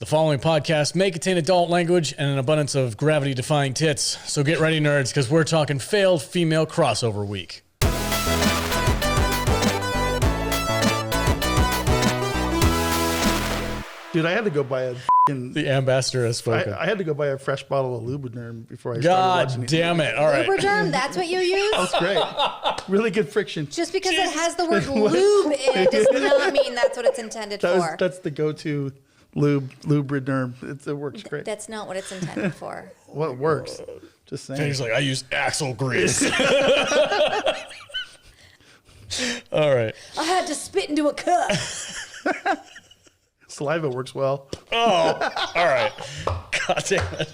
The following podcast may contain adult language and an abundance of gravity-defying tits. So get ready, nerds, because we're talking failed female crossover week. Dude, I had to go buy a The ambassador has spoken. I had to go buy a fresh bottle of Lubriderm before I started God watching damn it. All right. Lubriderm, that's what you use? That's great. Really good friction. Just because it has the word lube in it does not mean that's what it's intended for. That's the go-to Lubriderm. It works great. That's not what it's intended for. Well, it works. Just saying. He's like, I use axle grease. All right. I had to spit into a cup. Saliva works well. Oh, all right. God damn it.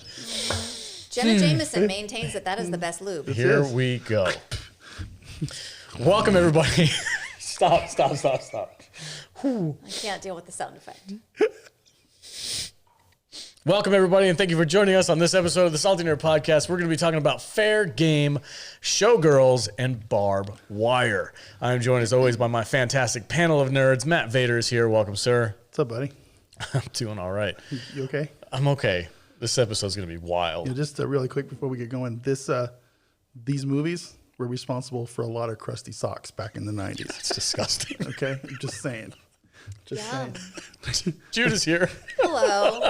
Jenna Jameson maintains that is the best lube. Here we go. Welcome, everybody. Stop. Whew. I can't deal with the sound effect. Welcome, everybody, and thank you for joining us on this episode of the Salty Nerd Podcast. We're going to be talking about Fair Game, Showgirls, and Barb Wire. I'm joined, as always, by my fantastic panel of nerds. Matt Vader is here. Welcome, sir. What's up, buddy? I'm doing all right. You okay? I'm okay. This episode's going to be wild. Yeah, just really quick before we get going, these movies were responsible for a lot of crusty socks back in the 90s. It's disgusting. Okay? I'm just saying. Yum. Jude is here. Hello.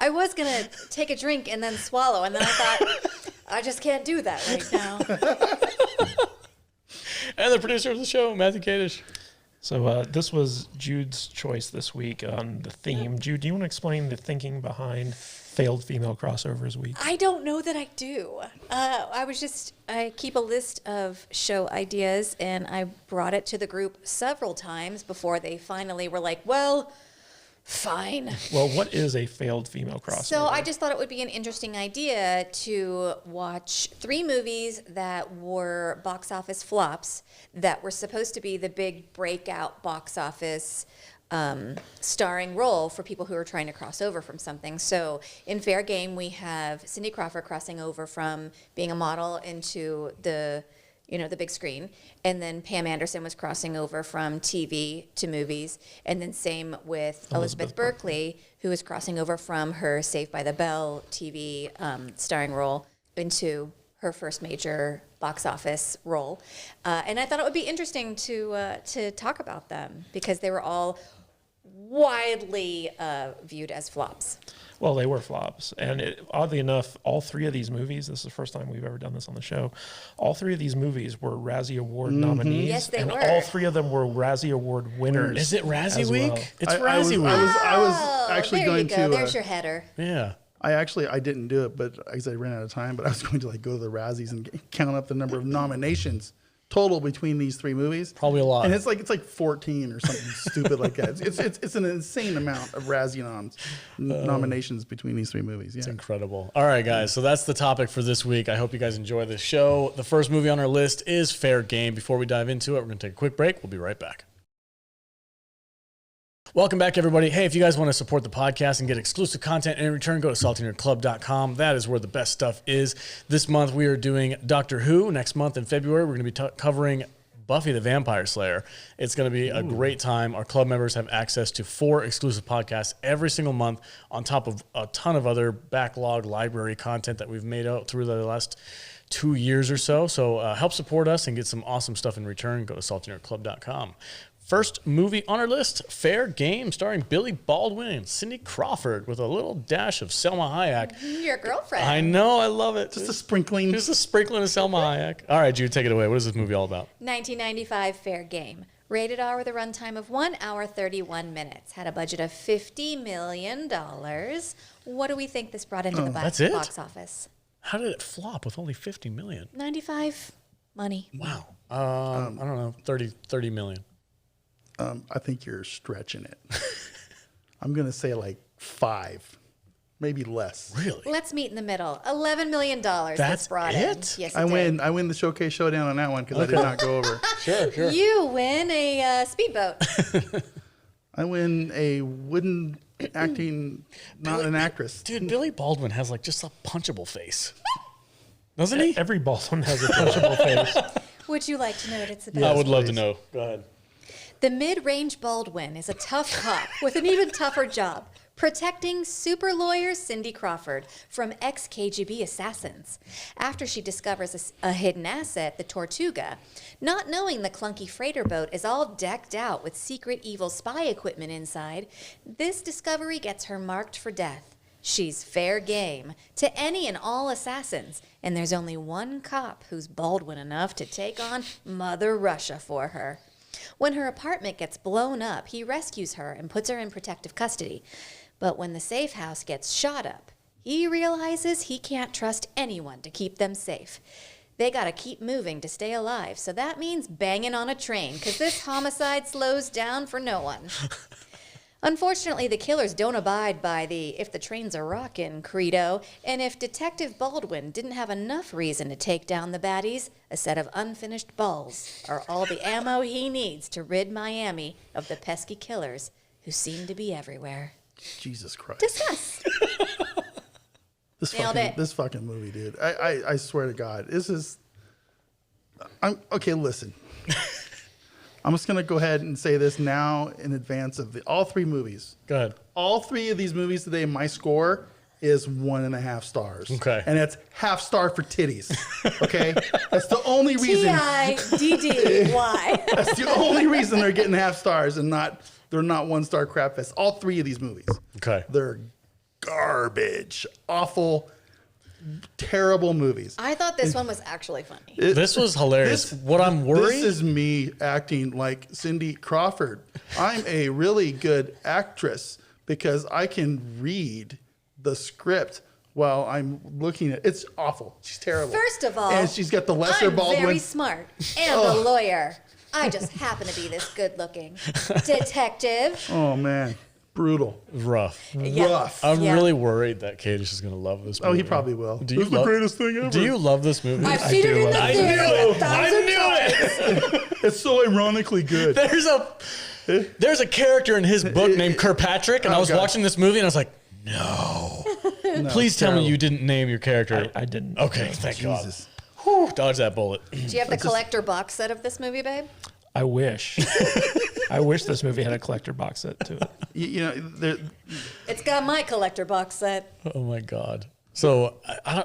I was going to take a drink and then swallow, and then I thought, I just can't do that right now. And the producer of the show, Matthew Kadish. So this was Jude's choice this week on the theme. Jude, do you want to explain the thinking behind failed female crossovers week? I don't know that I do. I keep a list of show ideas, and I brought it to the group several times before they finally were like, well, fine. Well, what is a failed female crossover? So I just thought it would be an interesting idea to watch 3 movies that were box office flops that were supposed to be the big breakout box office starring role for people who are trying to cross over from something. So in Fair Game, we have Cindy Crawford crossing over from being a model into the big screen. And then Pam Anderson was crossing over from TV to movies. And then same with Elizabeth Berkley, who is crossing over from her Saved by the Bell TV starring role into her first major box office role. And I thought it would be interesting to talk about them because they were all widely viewed as flops. Well, they were flops. And oddly enough, all 3 of these movies, this is the first time we've ever done this on the show, all 3 of these movies were Razzie Award nominees. Yes, they and were. all 3 of them were Razzie Award winners. Is it Razzie as week? well. It's Razzie week. I was actually going to. There's your header. Yeah. I didn't do it, but because I ran out of time. But I was going to go to the Razzies and count up the number of nominations total between these 3 movies. Probably a lot. And it's like 14 or something stupid like that. It's an insane amount of Razzie nominations between these 3 movies. Yeah. It's incredible. All right, guys. So that's the topic for this week. I hope you guys enjoy this show. The first movie on our list is Fair Game. Before we dive into it, we're going to take a quick break. We'll be right back. Welcome back, everybody. Hey, if you guys want to support the podcast and get exclusive content in return, go to saltynerdclub.com. That is where the best stuff is. This month, we are doing Doctor Who. Next month in February, we're going to be covering Buffy the Vampire Slayer. It's going to be a great time. Our club members have access to 4 exclusive podcasts every single month on top of a ton of other backlog library content that we've made out through the last 2 years or so. So help support us and get some awesome stuff in return. Go to saltynerdclub.com. First movie on our list, Fair Game, starring Billy Baldwin and Cindy Crawford with a little dash of Selma Hayek. Your girlfriend. I know, I love it. Just a sprinkling. Just a sprinkling of Selma Hayek. All right, Jude, take it away. What is this movie all about? 1995 Fair Game. Rated R with a runtime of 1 hour, 31 minutes. Had a budget of $50 million. What do we think this brought into the that's it? box office? How did it flop with only $50 million? 95 money. Wow. I don't know, 30 million. I think you're stretching it. I'm going to say 5, maybe less. Really? Let's meet in the middle. $11 million. That's brought it? in. Yes, I win the showcase showdown on that one because I did not go over. Sure. You win a speedboat. I win a wooden acting, not an actress. Dude, Billy Baldwin has just a punchable face. Doesn't he? Every Baldwin has a punchable face. Would you like to know what it's about? I would love to know. Go ahead. The Mid-Range Baldwin is a tough cop with an even tougher job, protecting super lawyer Cindy Crawford from ex-KGB assassins after she discovers a hidden asset, the Tortuga, not knowing the clunky freighter boat is all decked out with secret evil spy equipment inside. This discovery gets her marked for death. She's fair game to any and all assassins, and there's only one cop who's Baldwin enough to take on Mother Russia for her. When her apartment gets blown up, he rescues her and puts her in protective custody. But when the safe house gets shot up, he realizes he can't trust anyone to keep them safe. They gotta keep moving to stay alive, so that means banging on a train, because this homicide slows down for no one. Unfortunately, the killers don't abide by the "if the trains are rockin'" credo, and if Detective Baldwin didn't have enough reason to take down the baddies, a set of unfinished balls are all the ammo he needs to rid Miami of the pesky killers who seem to be everywhere. Jesus Christ. Discuss. Nailed it. This fucking movie, dude. I swear to God, okay, listen. I'm just going to go ahead and say this now in advance of all three movies. Go ahead. All three of these movies today, my score is 1.5 stars. Okay. And it's half star for titties. Okay? That's the only reason. T-I-D-D-Y. That's the only reason they're getting half stars and they're not 1-star crap fest. All three of these movies. Okay. They're garbage. Awful, terrible movies. I thought this one was actually funny. This was hilarious. What I'm worried... This is me acting like Cindy Crawford. I'm a really good actress because I can read the script while I'm looking at it's awful. She's terrible. First of all, and she's got the lesser I'm Baldwin. very smart and a lawyer. I just happen to be this good looking detective. Oh man, brutal. Rough. Yeah. Rough. I'm really worried that Kadish is going to love this movie. Oh, he probably will. Do This is the greatest thing ever. Do you love this movie? I've seen it in the I theater knew it. 1,000 times. It's so ironically good. There's a character in his book named Kirkpatrick, and I was God. watching this movie, and I was like, no. Please tell me you didn't name your character. I didn't. Okay, thank Jesus. God. Whew, dodge that bullet. Do you have the collector box set of this movie, babe? I wish. I wish this movie had a collector box set to it. You know, It's got my collector box set. Oh my God. So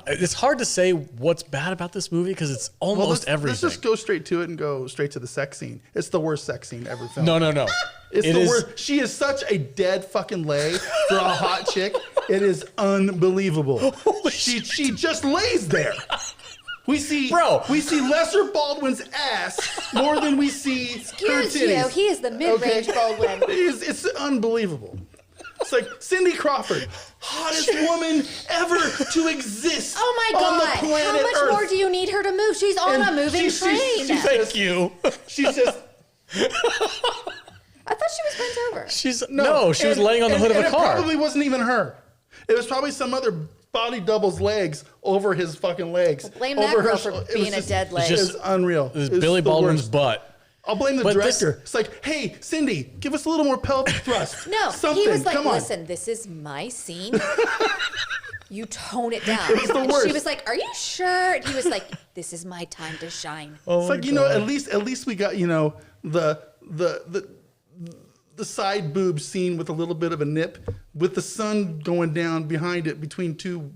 it's hard to say what's bad about this movie because it's almost everything. Let's just go straight to it and go straight to the sex scene. It's the worst sex scene ever filmed. No. It's the worst. She is such a dead fucking lay for a hot chick. It is unbelievable. She just lays there. We see Lesser Baldwin's ass more than we see her Excuse titties. you, he is the mid-range Baldwin. It's unbelievable. It's like Cindy Crawford, hottest woman ever to exist Oh my on God! the planet How much Earth. more do you need her to move? She's on a moving train. Thank you. She's just I thought she was bent over. She was laying on the hood of a It car. probably wasn't even her. It was probably some other body double's legs over his fucking legs. Blame over that girl her for it was being a just- dead leg. It was unreal. This is It was Billy the Baldwin's worst. butt. I'll blame the But director. It's like, hey, Cindy, give us a little more pelvic thrust. No, Something. he was like, Come on. listen, this is my scene. You tone it down. It was the worst. She was like, are you sure? And he was like, this is my time to shine. It's like, at least we got, the side boob scene with a little bit of a nip with the sun going down behind it between two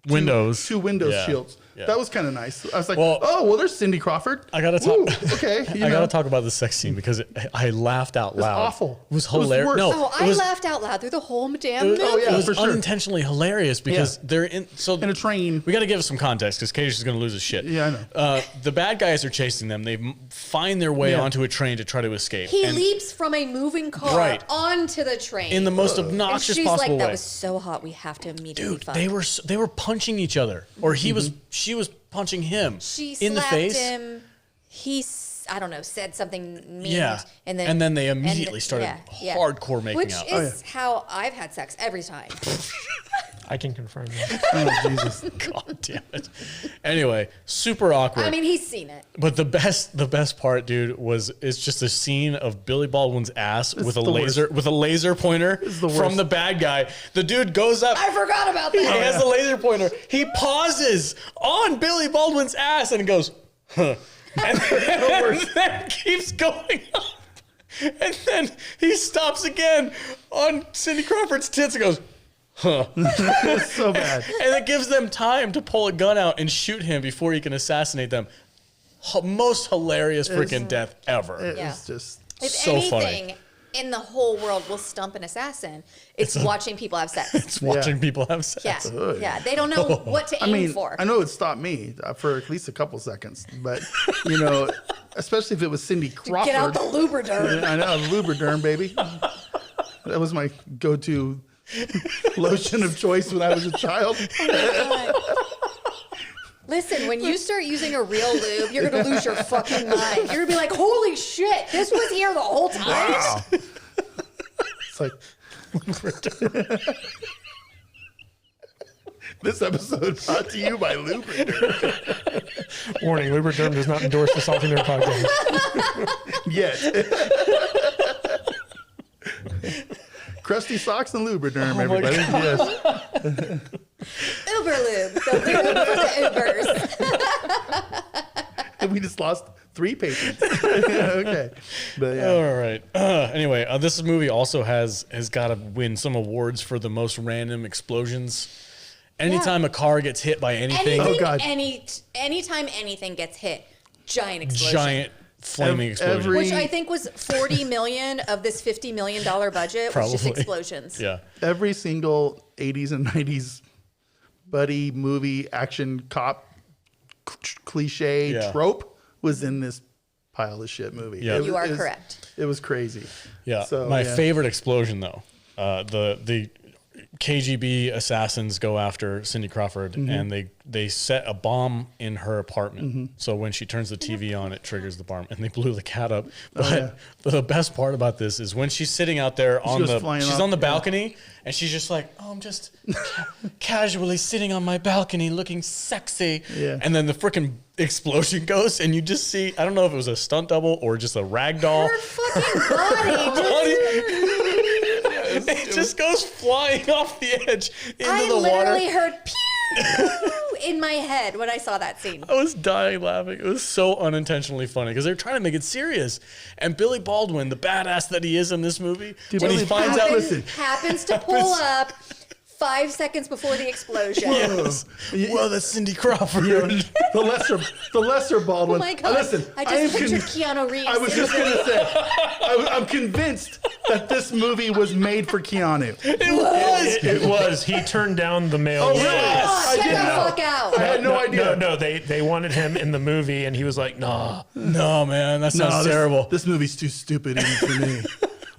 windows Yeah. shields. Yeah. That was kind of nice. I was like, Well, there's Cindy Crawford. I gotta talk. Ooh, okay, I gotta talk about the sex scene because I laughed out loud. awful. It was It was hilarious. worse. No, Oh, I laughed out loud through the whole damn movie. yeah. it was for sure. unintentionally hilarious because they're in In a train. We got to give us some context because Kadish is going to lose his shit. Yeah, I know. The bad guys are chasing them. They find their way Yeah. onto a train to try to escape. He And leaps from a moving car Right. onto the train. in the most and obnoxious she's possible like, that way. was so hot, we have to immediately Dude, fuck. they were punching each other, or she was punching him She in the slapped face. him. He, I don't know, said something mean. Yeah. And then they immediately started hardcore making Which out. is how I've had sex every time. I can confirm that. Oh, Jesus. God damn it. Anyway, super awkward. I mean, he's seen it. But the best part, dude, it's just a scene of Billy Baldwin's ass with a laser pointer the from worst. the bad guy. The dude goes up. I forgot about He that. has the laser pointer. He pauses on Billy Baldwin's ass and goes, huh. And then keeps going up. And then he stops again on Cindy Crawford's tits and goes, huh. It's so bad. And it gives them time to pull a gun out and shoot him before he can assassinate them. Most hilarious freaking death ever. It was just If so anything funny. in the whole world will stump an assassin, it's watching people have sex. It's watching people have sex. Yeah, yeah. They don't know what to aim for. I know it would stop me for at least a couple seconds, but you know, especially if it was Cindy Crawford. Get out the Lubriderm. I know, Lubriderm, baby. That was my go-to lotion of choice when I was a child. Listen, when you start using a real lube, you're going to lose your fucking mind. You're going to be like, holy shit, this was here the whole time? Wow. It's like... This episode brought to you by Lubriderm. Warning, Lubriderm does not endorse the Salty Nerd podcast. Yet. Crusty socks and Lubriderm, everybody. Yes. Uber lube. The lube for the Ubers. And we just lost 3 patrons. Okay. But yeah. All right. Anyway, this movie also has got to win some awards for the most random explosions. Anytime a car gets hit by anything, Oh, God. Anytime anything gets hit, giant explosion. giant flaming explosion. Which I think was $40 million of this $50 million budget was just Probably. explosions. Yeah. Every single 80s and 90s buddy movie action cop cliche trope was in this pile of shit movie. Yeah. You are correct. It was crazy. Yeah. So, My yeah. favorite explosion, though, the KGB assassins go after Cindy Crawford and they set a bomb in her apartment. So when she turns the TV on, it triggers the bomb, and they blew the cat up. But the best part about this is when she's sitting out there on she's on the balcony, and she's just like, oh, I'm just casually sitting on my balcony looking sexy. Yeah. And then the freaking explosion goes, and you just see, I don't know if it was a stunt double or just a rag doll. Her fucking body. It just goes flying off the edge into I the water. literally heard pew in my head when I saw that scene. I was dying laughing. It was so unintentionally funny because they're trying to make it serious. And Billy Baldwin, the badass that he is in this movie, when he finds out, happens to pull up 5 seconds before the explosion. yes, well, that's Cindy Crawford. The lesser Baldwin. Oh my God. Listen, I just pictured Keanu Reeves. I was just going to say, I'm convinced that this movie was made for Keanu. It was. He turned down the male. Oh, really? Oh, I get didn't the know. fuck out. I had no idea. No, they wanted him in the movie, and he was like, nah. No, man, that sounds terrible. This movie's too stupid even for me.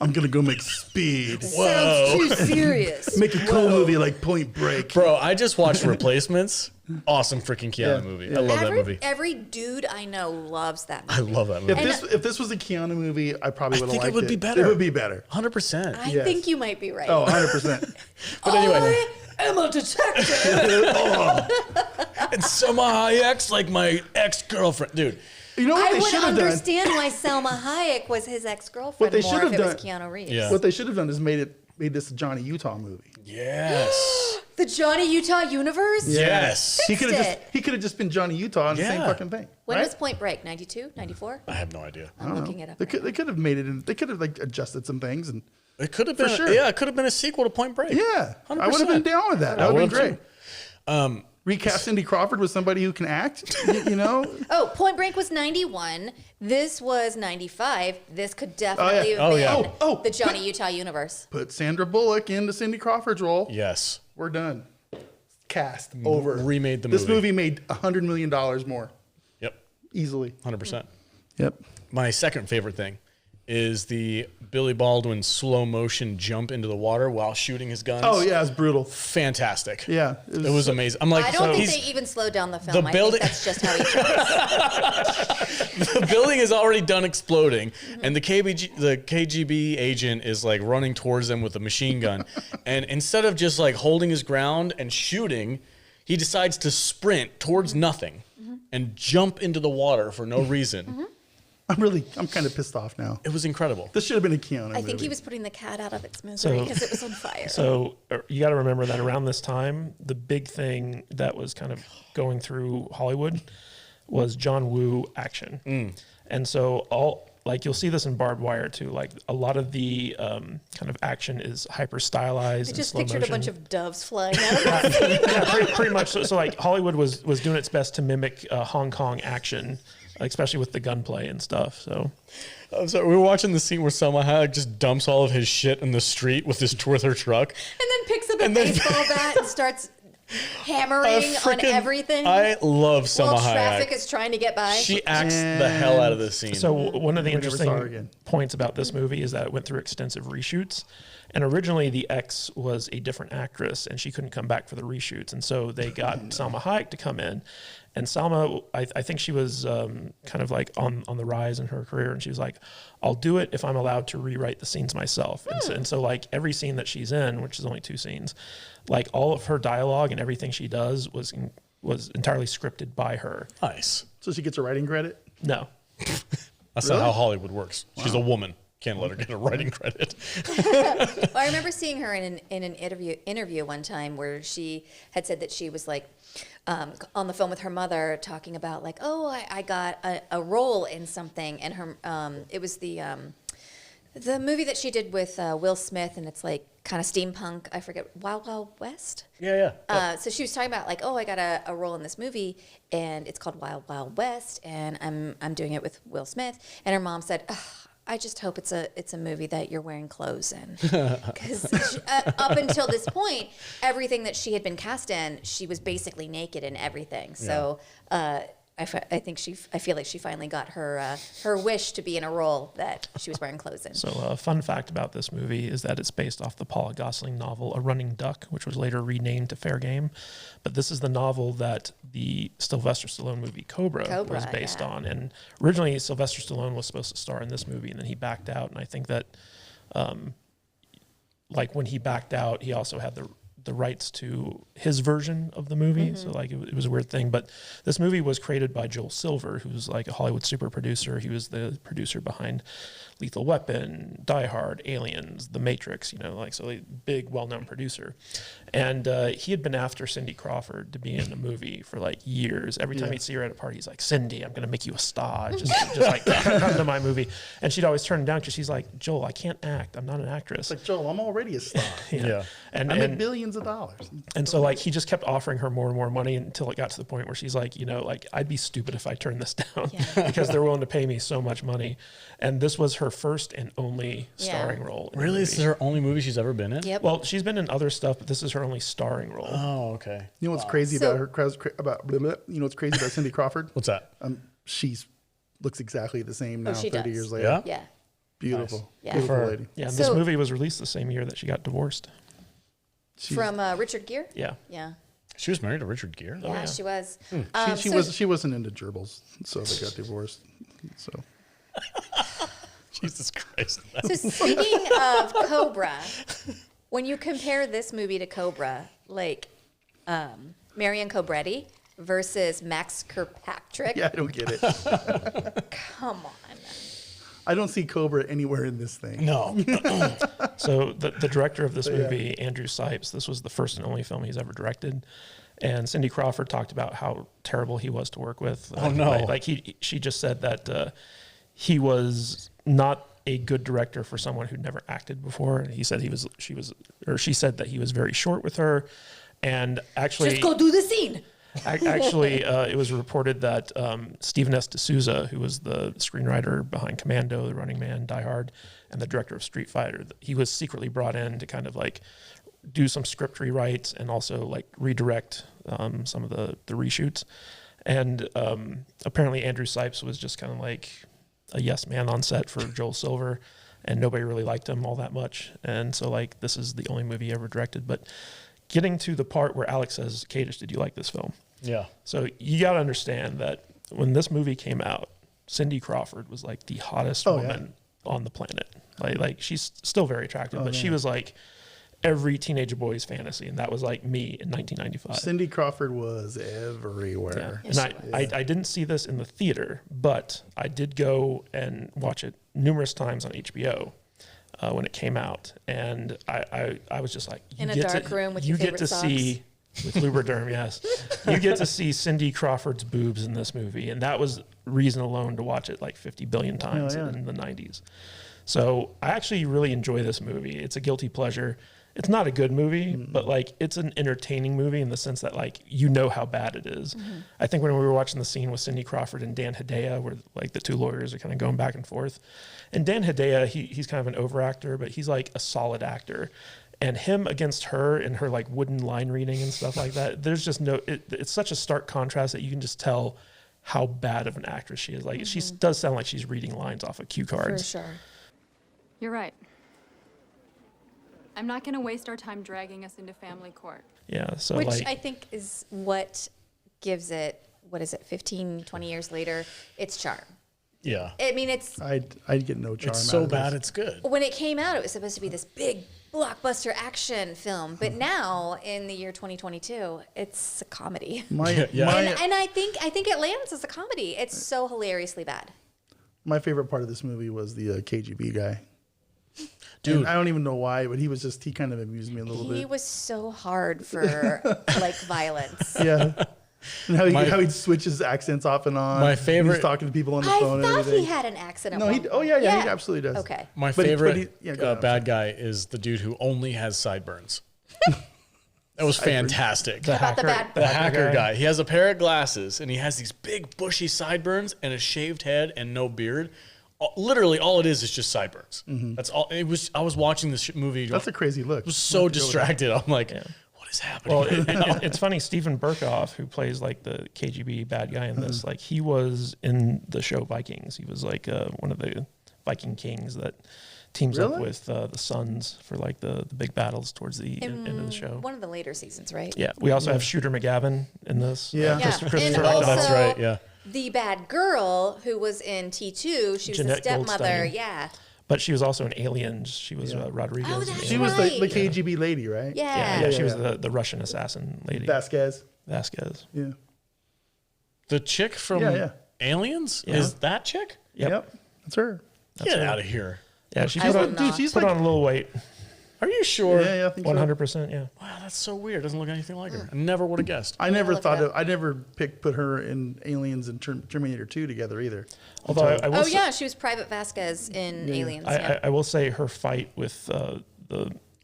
I'm going to go make Speed. Sounds too serious. Make a cool movie like Point Break. Bro, I just watched Replacements. Awesome freaking Keanu movie. I love that movie. Every dude I know loves that movie. I love that movie. If this was a Keanu movie, I probably would have liked it. it would be better. It would be better. 100%. I Yes. think you might be right. Oh, 100%. But anyway, I am a detective. and Selma Hayek's like my ex-girlfriend. Dude, You know what I they would should have done? understand why Selma Hayek was his ex-girlfriend What they more should if have it was done- Keanu Reeves. Yeah. What they should have done is made this a Johnny Utah movie. yes. The Johnny Utah universe? Yes. He could Fixed have just been Johnny Utah in the same Yeah. fucking thing. When right? was Point Break? 92? 94? I have no idea. I'm looking it up. They could have made it. They could have like adjusted some things and It could have been, sure. yeah, it could have been a sequel to Point Break. yeah, 100%. I would have been down with that. That would have been would've great. Recast Cindy Crawford with somebody who can act. You know, Oh, Point Break was 91. This was 95. This could definitely Oh, have yeah. been Oh, the Johnny Utah universe. put Sandra Bullock into Cindy Crawford's role. Yes. We're done. Cast over. Remade the This movie. movie made $100 million more Yep. easily. 100%. Yep. My second favorite thing is the Billy Baldwin slow motion jump into the water while shooting his guns. Oh yeah, it's brutal. Fantastic. Yeah, It was amazing. I'm like, I don't think he's- they even slowed down the film. The I building- think that's just how he jumps. the building is already done exploding, and the KGB agent is like running towards them with a machine gun, and instead of just like holding his ground and shooting, he decides to sprint towards nothing and jump into the water for no reason. I'm kind of pissed off now. It was incredible. This should have been a Keanu movie. I think he was putting the cat out of its misery because it was on fire. So you got to remember that around this time, the big thing that was kind of going through Hollywood was John Woo action. And so like you'll see this in Barbed Wire too. Like a lot of the kind of action is hyper stylized. I just and slow pictured motion. a bunch of doves flying out of it. Yeah, pretty much. So like Hollywood was doing its best to mimic Hong Kong action, especially with the gunplay and stuff. So. So we were watching the scene where Selma Hayek just dumps all of his shit in the street with her truck. And then picks up a baseball bat and starts hammering on everything. I love Selma while Hayek. traffic is trying to get by. She acts the hell out of this scene. So one of the We never saw her interesting again. points about this movie is that it went through extensive reshoots. And originally the ex was a different actress and she couldn't come back for the reshoots. And so they got Salma Hayek to come in. And Salma, I think she was kind of like on the rise in her career. And she was like, I'll do it if I'm allowed to rewrite the scenes myself. And so like every scene that she's in, which is only 2 scenes, like all of her dialogue and everything she does was entirely scripted by her. Nice. So she gets a writing credit? No. That's not how Hollywood works. She's a woman. Can't let her get a writing credit. Well, I remember seeing her in an interview one time where she had said that she was like on the phone with her mother talking about like, oh, I got a role in something, and her it was the movie that she did with Will Smith, and it's like kind of steampunk. I forget, Wild Wild West. Yeah. So she was talking about like, oh, I got a role in this movie, and it's called Wild Wild West, and I'm doing it with Will Smith. And her mom said, ugh, I just hope it's a movie that you're wearing clothes in, because up until this point, everything that she had been cast in, she was basically naked in everything. So I feel like she finally got her wish to be in a role that she was wearing clothes in. So a fun fact about this movie is that it's based off the Paul Gosling novel A Running Duck, which was later renamed to Fair Game. But this is the novel that the Sylvester Stallone movie Cobra was based on. And originally Sylvester Stallone was supposed to star in this movie, and then he backed out. And I think that like when he backed out, he also had the rights to his version of the movie. So like it was a weird thing, but this movie was created by Joel Silver, who's like a Hollywood super producer. He was the producer behind Lethal Weapon, Die Hard, Aliens, The Matrix, like, so a big, well-known producer. And he had been after Cindy Crawford to be in the movie for like years. Every time he'd see her at a party, he's like, Cindy, I'm going to make you a star. Just like, come to my movie. And she'd always turn him down because she's like, Joel, I can't act. I'm not an actress. It's like, Joel, I'm already a star. Yeah. And I make billions of dollars. And so like he just kept offering her more and more money until it got to the point where she's like, like I'd be stupid if I turned this down because they're willing to pay me so much money. And this was her first and only starring role. Really? This is her only movie she's ever been in? Yep. Well, she's been in other stuff, but this is her only starring role. Oh, okay. You know what's crazy about her? You know what's crazy about Cindy Crawford? What's that? She's looks exactly the same now. she 30 does. years later. Yeah? Yeah. Beautiful, Nice. Yeah. beautiful For- lady. Yeah, and So- this movie was released the same year that she got divorced. From Richard Gere? Yeah. Yeah. She was married to Richard Gere? Yeah, she was. She wasn't into gerbils, so they got divorced. So Jesus Christ. So speaking of Cobra, when you compare this movie to Cobra, like Marion Cobretti versus Max Kirkpatrick, yeah, I don't get it. come on. I don't see Cobra anywhere in this thing. No. So the director of this movie, Andrew Sipes, this was the first and only film he's ever directed. And Cindy Crawford talked about how terrible he was to work with. Oh, no. She just said that he was not a good director for someone who'd never acted before. He said she said that he was very short with her. And actually, Just go do the scene. Actually, it was reported that Stephen S. D'Souza, who was the screenwriter behind Commando, The Running Man, Die Hard, and the director of Street Fighter, he was secretly brought in to kind of like do some script rewrites and also like redirect some of the reshoots. And apparently Andrew Sipes was just kind of like a yes man on set for Joel Silver, and nobody really liked him all that much. And so like this is the only movie he ever directed. But getting to the part where Alex says, Kadish, did you like this film? Yeah. So you got to understand that when this movie came out, Cindy Crawford was like the hottest woman on the planet. Like she's still very attractive, but she was like every teenager boy's fantasy, and that was like me in 1995. Cindy Crawford was everywhere. Yeah. And I didn't see this in the theater, but I did go and watch it numerous times on HBO. When it came out, and I was just like, In a dark room with your favorite socks. See with Lubriderm, yes, you get to see Cindy Crawford's boobs in this movie, and that was reason alone to watch it like 50 billion times in the 90s. So I actually really enjoy this movie. It's a guilty pleasure. It's not a good movie, but like it's an entertaining movie in the sense that like you know how bad it is. I think when we were watching the scene with Cindy Crawford and Dan Hedaya, where like the two lawyers are kind of going back and forth, and Dan Hedaya, he's kind of an overactor, but he's like a solid actor. And him against her and her like wooden line reading and stuff like that, there's just it's such a stark contrast that you can just tell how bad of an actress she is. Like she does sound like she's reading lines off of cue cards. For sure. You're right. I'm not going to waste our time dragging us into family court. Yeah, so Which like, I think is what gives it, 15, 20 years later, its charm. Yeah. I mean, it's... I'd get no charm It's out so of bad this. it's good. When it came out, it was supposed to be this big blockbuster action film. But now, in the year 2022, it's a comedy. Yeah. And I think it lands as a comedy. It's so hilariously bad. My favorite part of this movie was the KGB guy. Dude. And I don't even know why, but he kind of amused me a little bit. He was so hard for, like, violence. Yeah. And how he'd switch his accents off and on. My favorite- He's talking to people on the I phone and thought everything. he had an accent at No, one he. Oh yeah, he absolutely does. Okay. My But favorite go ahead. bad guy is the dude who only has sideburns. That was fantastic. How about The hacker guy. He has a pair of glasses and he has these big bushy sideburns and a shaved head and no beard. Literally, all it is just sideburns. That's all. It was. I was watching this movie. That's a crazy look. I was so distracted. I'm like, what is happening? well, it's funny. Stephen Burkoff, who plays like the KGB bad guy in this, like he was in the show Vikings. He was like one of the Viking kings that teams up with the Suns for like the big battles towards the end of the show. One of the later seasons, right? Yeah, we also have Shooter McGavin in this. Yeah. Yeah. Christopher And Robin. also, That's right. Yeah. the bad girl who was in T2, she was Jeanette the stepmother. Goldstein. Yeah. But she was also in Aliens. She was Rodriguez. Oh, in that's She Aliens. was the Right. KGB lady, right? Yeah. She was the Russian assassin lady. Vasquez. Vasquez. Yeah. The chick from Yeah. Aliens Yeah. is that chick? Yep. That's her. Get out of here. Yeah, she I put would on, not. she's put like- on a little weight. Are you sure? Yeah, I think so. 100%, yeah. Wow, that's so weird. Doesn't look anything like her. I never would have guessed. I never look thought it up. I never put her in Aliens and Terminator 2 together either. Although I will Oh, say, yeah, she was Private Vasquez in Aliens. Yeah. I will say her fight with the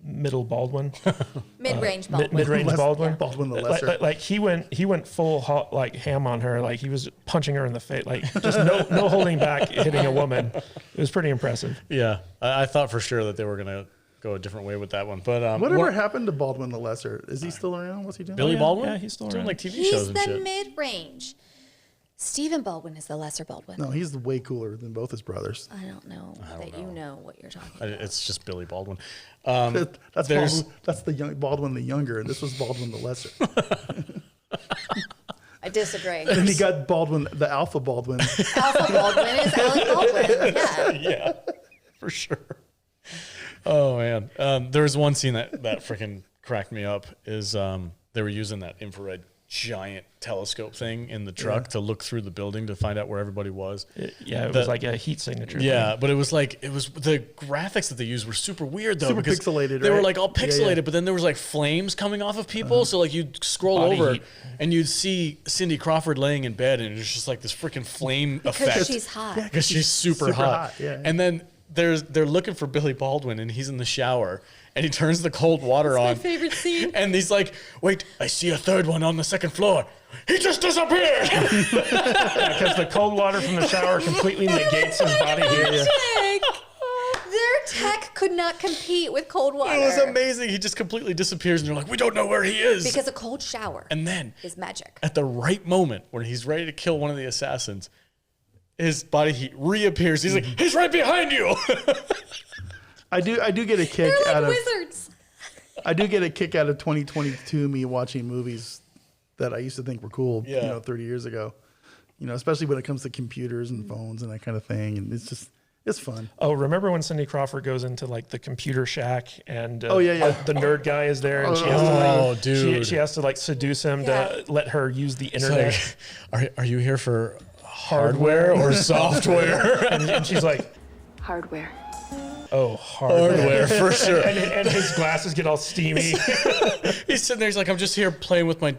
middle Baldwin, Mid-Range Baldwin. mid-range Less- Baldwin, Baldwin the Lesser. like he went full like ham on her, like he was punching her in the face, like just no holding back, hitting a woman. It was pretty impressive. Yeah, I thought for sure that they were gonna go a different way with that one. But Whatever happened to Baldwin the Lesser? Is he still around? What's he doing? Billy yeah. Baldwin? Yeah, he's still doing around. like TV He's shows and the shit. mid-range. Stephen Baldwin is the lesser Baldwin. No, he's way cooler than both his brothers. I don't know you know what you're talking about. It's just Billy Baldwin. That's there's- that's the young Baldwin the younger, and this was Baldwin the Lesser. I disagree. And he got Baldwin, the Alpha Baldwin. Alpha Baldwin is Alec Baldwin. Yeah. Yeah, for sure. Oh man, there was one scene that freaking cracked me up. Is they were using that infrared giant telescope thing in the truck to look through the building to find out where everybody was. It was like a heat signature. Yeah, but it was the graphics that they used were super weird though. Super because pixelated, They were right? like all Yeah, pixelated, yeah. but then there was like flames coming off of people. So like you'd scroll Body over heat. and you'd see Cindy Crawford laying in bed, and it's just like this freaking flame effect. Because she's hot. Because she's super hot. Yeah. And then they're looking for Billy Baldwin, and he's in the shower, and he turns the cold water on. my favorite scene. And he's like, "Wait, I see a third one on the second floor. He just disappeared." because the cold water from the shower completely negates his body heat. Their tech could not compete with cold water. It was amazing. He just completely disappears, and you're like, "We don't know where he is." Because a cold shower And then is magic. at the right moment when he's ready to kill one of the assassins, his body heat reappears. He's like, "He's right behind you." I do get a kick They're out like of wizards. I do get a kick out of 2022 me watching movies that I used to think were cool, Yeah. 30 years ago. Especially when it comes to computers and phones and that kind of thing, and it's fun. Oh, remember when Cindy Crawford goes into like the computer shack and Oh, yeah. the nerd guy is there and she has to Oh, like, dude. she has to like seduce him Yeah. to let her use the It's internet. like, are you here for hardware or software? And she's like, Hardware. oh, hardware. Hardware for sure. And his glasses get all steamy. He's sitting there. He's like, "I'm just here playing with my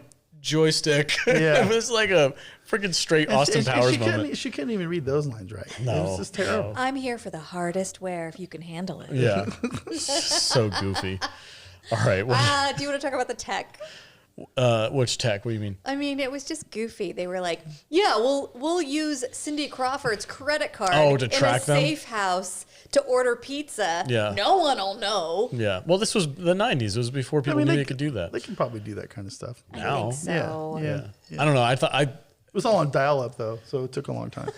joystick. Yeah. It was like a freaking straight Austin Powers moment. She couldn't even read those lines right. No, it was just terrible. I'm here for the hardest wear if you can handle it. Yeah. So goofy. All right. Well, Do you want to talk about the tech? which tech? What do you mean? I mean, it was just goofy. They were like, "Yeah, we'll use Cindy Crawford's credit card to track in a them? safe house to order pizza. Yeah. No one will know." Yeah. Well, this was the 90s. It was before people knew they could do that. They can probably do that kind of stuff. I Now. think so. Yeah. I don't know. I thought It was all on dial-up though, so it took a long time.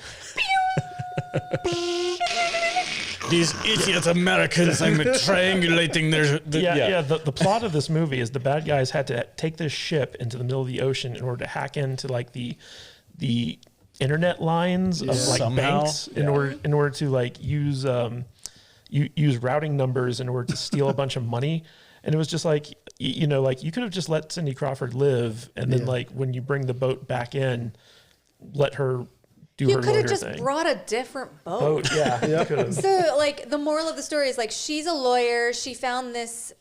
these idiot Americans, I'm triangulating their. The plot of this movie is the bad guys had to take this ship into the middle of the ocean in order to hack into like the internet lines of like Somehow. banks in order to like use routing numbers in order to steal a bunch of money. And it was just like, like you could have just let Cindy Crawford live, and then like when you bring the boat back in, let her do You her could have lawyer just thing. brought a different boat. Yeah, you could have. So, like, the moral of the story is, like, she's a lawyer. She found this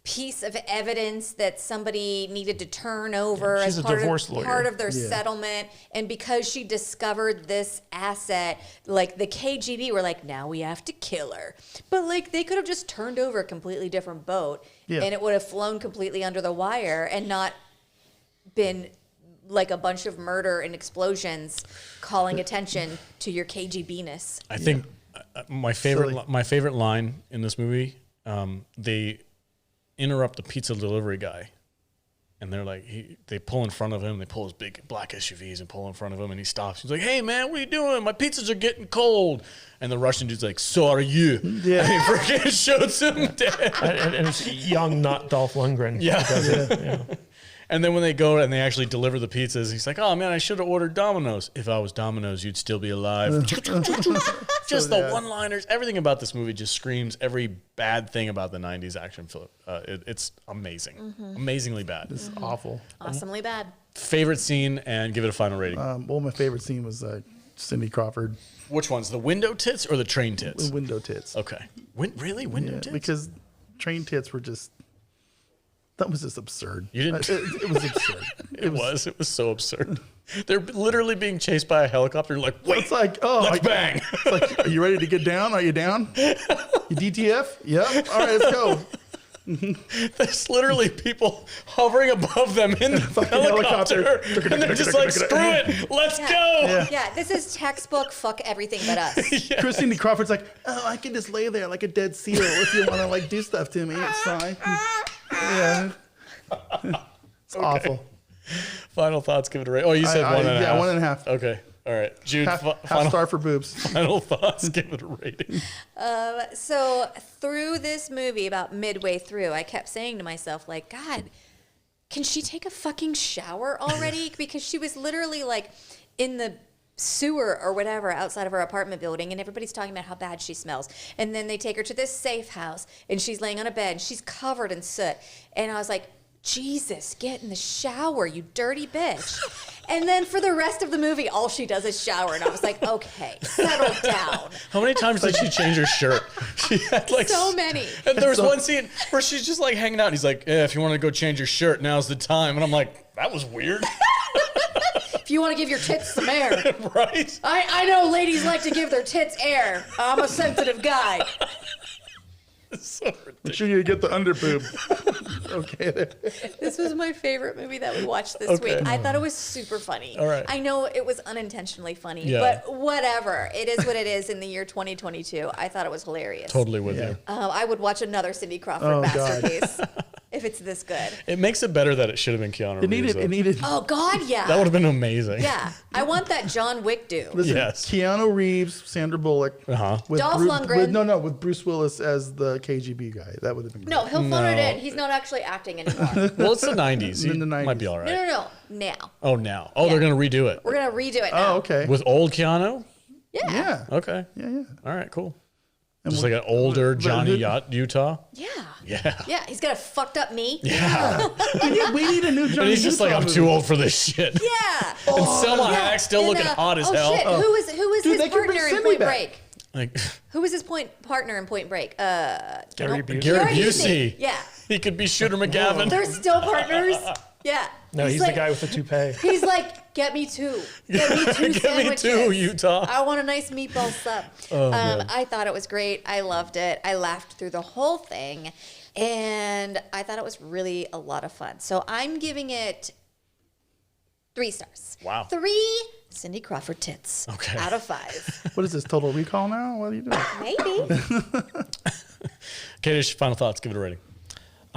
piece of evidence that somebody needed to turn over she's as a divorce lawyer. part of their settlement. And because she discovered this asset, like, the KGB were like, now we have to kill her. But, like, they could have just turned over a completely different boat, and it would have flown completely under the wire and not been like a bunch of murder and explosions calling attention to your KGB-ness. I think my favorite line in this movie, they interrupt the pizza delivery guy, and they're like, they pull in front of him. They pull his big black SUVs and pull in front of him, and he stops. He's like, "Hey man, what are you doing? My pizzas are getting cold." And the Russian dude's like, "So are you?" Yeah. And he freaking shoots him dead. and it's young, not Dolph Lundgren. Yeah. And then when they go and they actually deliver the pizzas, he's like, "Oh man, I should have ordered Domino's. If I was Domino's, you'd still be alive." Just the one-liners, everything about this movie just screams every bad thing about the '90s action film. It's amazing, amazingly bad. It's awful. Awesomely bad. Favorite scene, and give it a final rating. Well, my favorite scene was Cindy Crawford. Which ones, the window tits or the train tits? Window tits. Okay, really window tits? Because train tits were just. That was just absurd. You didn't. It was absurd. It was so absurd. They're literally being chased by a helicopter. Like, wait, It's like, let's bang. It's like, are you ready to get down? Are you down? You DTF? Yep. All right, let's go. There's literally people hovering above them in the helicopter, and they're just like, "Screw it, let's go." Yeah, this is textbook fuck everything but us. Cindy Crawford's like, "Oh, I can just lay there like a dead seal if you want to like do stuff to me. It's fine." Yeah. It's awful. Final thoughts, give it a rate. Oh, you said 1.5. Yeah, 1.5. Okay, all right. Jude, Half final star for boobs. final thoughts, give it a rating. So through this movie, about midway through, I kept saying to myself, like, God, can she take a fucking shower already? Because she was literally like in the sewer or whatever outside of her apartment building, and everybody's talking about how bad she smells. And then they take her to this safe house, and she's laying on a bed, and she's covered in soot. And I was like, Jesus, get in the shower, you dirty bitch. And then for the rest of the movie, all she does is shower. And I was like, okay, settle down. How many times did she change her shirt? She had like So many. And there was one scene where she's just like hanging out, and he's like, "Yeah, if you want to go change your shirt, now's the time." And I'm like, that was weird. If you want to give your tits some air. Right? I know ladies like to give their tits air. I'm a sensitive guy. So ridiculous. Make sure you get the under boob. Okay. This was my favorite movie that we watched this week. I thought it was super funny. All right. I know it was unintentionally funny, Yeah. but whatever. It is what it is in the year 2022. I thought it was hilarious. Totally with you. I would watch another Cindy Crawford masterpiece if it's this good. It makes it better that it should have been Keanu Reeves. It needed. Oh, God, yeah. That would have been amazing. Yeah. I want that John Wick dude. Listen, Yes. Keanu Reeves, Sandra Bullock, with Dolph Lundgren. with Bruce Willis as the KGB guy. That would have been great. No, he'll phone it in. He's not actually acting anymore. Well, it's the 90s. He In the 90s. might be all right. No. Now. Oh, now. Oh, they're going to redo it. We're going to redo it now. Oh, okay. With old Keanu? Yeah. Okay. Yeah. All right, cool. Just like an older Johnny Utah? Yeah. Yeah. Yeah, he's got a fucked up knee. Yeah. we need a new Johnny And he's just like, Utah "I'm movie. too old for this shit." Yeah. And Selma Hayek still And, looking hot as hell. Shit. Who was Dude, his they could bring partner in Cindy Point back. Break? Like Who was his partner in Point Break? Gary Busey. Gary Busey. Yeah. He could be Shooter McGavin. They're still partners. Yeah. No, he's like, the guy with the toupee. He's like, get me two. Get me two Get sandwiches. me two, Utah. I want a nice meatball sub. I thought it was great. I loved it. I laughed through the whole thing. And I thought it was really a lot of fun. So I'm giving it 3 stars. Wow. 3 Cindy Crawford tits out of 5. What is this, Total Recall now? What are you doing? Maybe. Kadish, final thoughts. Give it a rating.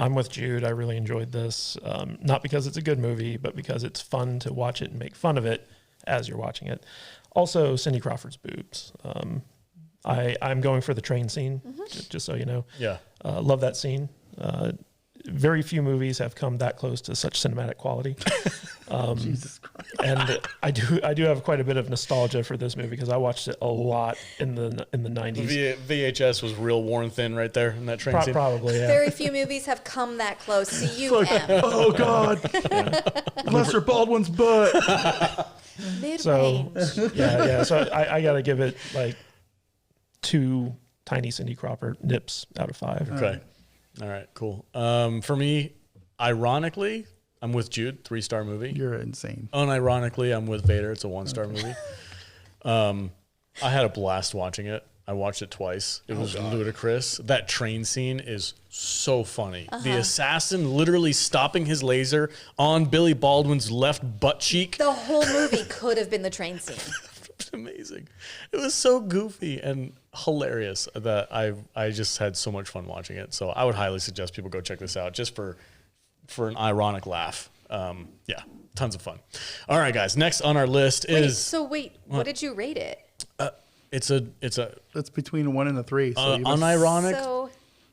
I'm with Jude. I really enjoyed this. Not because it's a good movie, but because it's fun to watch it and make fun of it as you're watching it. Also, Cindy Crawford's boobs. I'm going for the train scene, just so you know. Yeah. Love that scene. Very few movies have come that close to such cinematic quality. Jesus Christ. And I do have quite a bit of nostalgia for this movie because I watched it a lot in the 90s. VHS was real worn thin right there in that train scene. Probably, yeah. Very few movies have come that close. See you, M. Oh, God. Lesser Baldwin's butt. Mid-range. Yeah. So I got to give it like 2 tiny Cindy Crawford nips out of 5. Okay. All right, cool. For me, ironically, I'm with Jude, 3-star movie. You're insane. Unironically, I'm with Vader. It's a 1-star movie. I had a blast watching it. I watched it twice. It was ludicrous. That train scene is so funny. The assassin literally stopping his laser on Billy Baldwin's left butt cheek. The whole movie could have been the train scene. It was amazing. It was so goofy and hilarious that I just had so much fun watching it. So I would highly suggest people go check this out just for an ironic laugh. Yeah, tons of fun. All right, guys. Next on our list is What did you rate it? it's between a 1 and a 3. So you must- unironic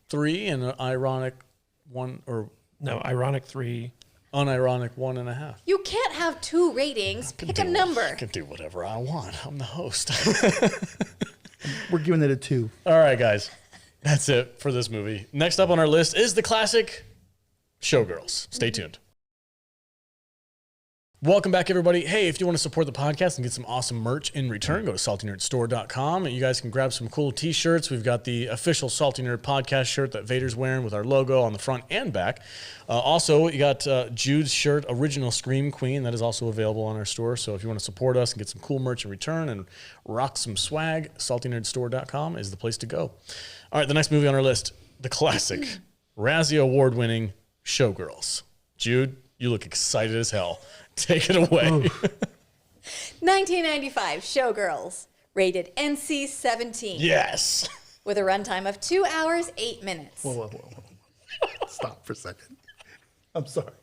3 and an ironic 1 or No, ironic 3. unironic 1.5. You can't have 2 ratings. Pick a number. I can do whatever I want. I'm the host. We're giving it a 2. All right, guys. That's it for this movie. Next up on our list is the classic Showgirls. Stay tuned. Welcome back, everybody. Hey, if you want to support the podcast and get some awesome merch in return, go to saltynerdstore.com and you guys can grab some cool t-shirts. We've got the official Salty Nerd podcast shirt that Vader's wearing with our logo on the front and back. Also, you got Jude's shirt, Original Scream Queen. That is also available on our store. So if you want to support us and get some cool merch in return and rock some swag, saltynerdstore.com is the place to go. All right, the next movie on our list, the classic Razzie Award-winning Showgirls. Jude, you look excited as hell. Take it away. 1995 Showgirls, rated NC-17. Yes. With a runtime of 2 hours, 8 minutes. Whoa. Stop for a second. I'm sorry.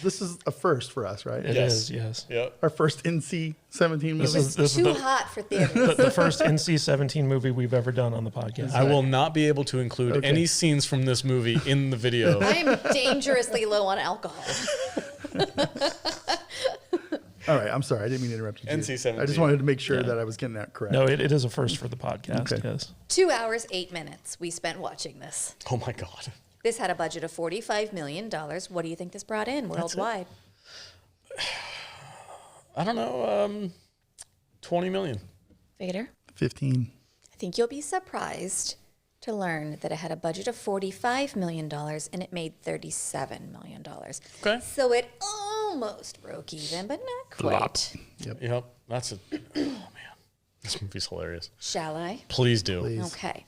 This is a first for us, right? It is, yes. Yep. Our first NC-17 movie. This is Too hot for theaters. the first NC-17 movie we've ever done on the podcast. I will not be able to include any scenes from this movie in the video. I am dangerously low on alcohol. All right, I'm sorry. I didn't mean to interrupt you. NC-17. I just wanted to make sure that I was getting that correct. No, it is a first for the podcast, Okay. yes. 2 hours, 8 minutes we spent watching this. Oh my God. This had a budget of $45 million. What do you think this brought in worldwide? I don't know. 20 million. Vader? 15. I think you'll be surprised to learn that it had a budget of $45 million and it made $37 million. Okay. So it almost broke even, but not quite. Yep. That's a. Oh man, this movie's hilarious. Shall I? Please do. Please. Okay.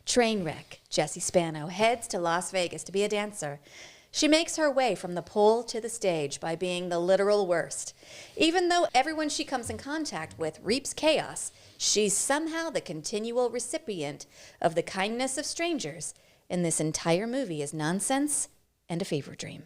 Trainwreck. Jessie Spano heads to Las Vegas to be a dancer. She makes her way from the pole to the stage by being the literal worst. Even though everyone she comes in contact with reaps chaos, she's somehow the continual recipient of the kindness of strangers, and this entire movie is nonsense and a fever dream.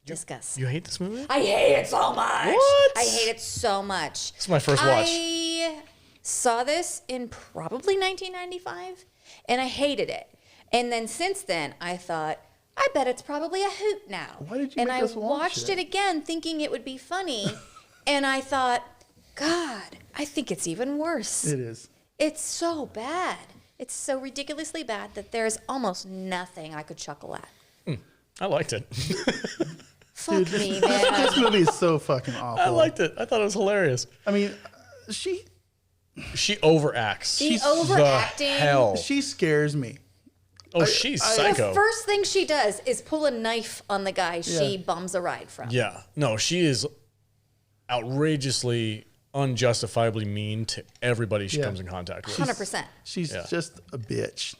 Discuss. You hate this movie? I hate it so much. What? I hate it so much. This is my first watch. I saw this in probably 1995, and I hated it. And then since then, I thought, I bet it's probably a hoot now. Why did you and make I us watch watched it? it again thinking it would be funny, and I thought, God, I think it's even worse. It is. It's so bad. It's so ridiculously bad that there's almost nothing I could chuckle at. I liked it. Fuck me, man. This movie is so fucking awful. I liked it. I thought it was hilarious. I mean, she She overacts. The She's overacting. The hell. she scares me. Oh, she's The psycho. first thing she does is pull a knife on the guy she bums a ride from. Yeah. No, she is outrageously, unjustifiably mean to everybody she comes in contact with. 100%. She's just a bitch.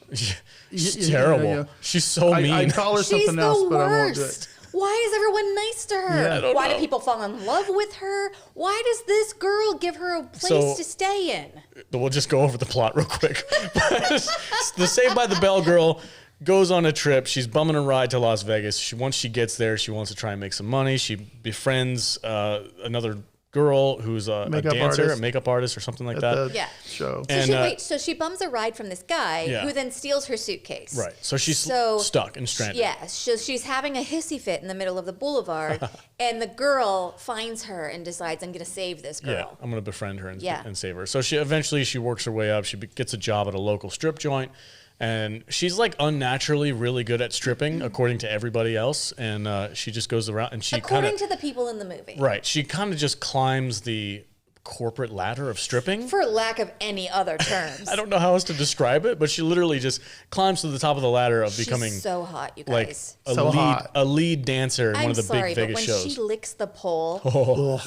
She's terrible. She's so mean. I call her She's something else, the but I won't do worst. it. Why is everyone nice to her? Yeah. I don't Why know. do people fall in love with her? Why does this girl give her a place So- to stay in? We'll just go over the plot real quick. The Saved by the Bell girl goes on a trip. She's bumming a ride to Las Vegas. Once she gets there, she wants to try and make some money. She befriends another girl who's a Makeup dancer, artist. a makeup artist or something like At that. the Yeah. show. And, So she bums a ride from this guy Yeah. who then steals her suitcase. Right. So she's So- stuck and stranded. Yeah, so she's having a hissy fit in the middle of the boulevard, and the girl finds her and decides, I'm going to save this girl. Yeah, I'm going to befriend her and, Yeah. and save her. So she works her way up. She gets a job at a local strip joint. And she's like unnaturally really good at stripping, according to everybody else. And she just goes around and she kind According of to the people in the movie. right. She kind of just climbs the corporate ladder of stripping. For lack of any other terms. I don't know how else to describe it, but she literally just climbs to the top of the ladder of becoming She's so hot, you like guys. So hot. a lead dancer in I'm one of the sorry, big but Vegas when shows. she licks the pole,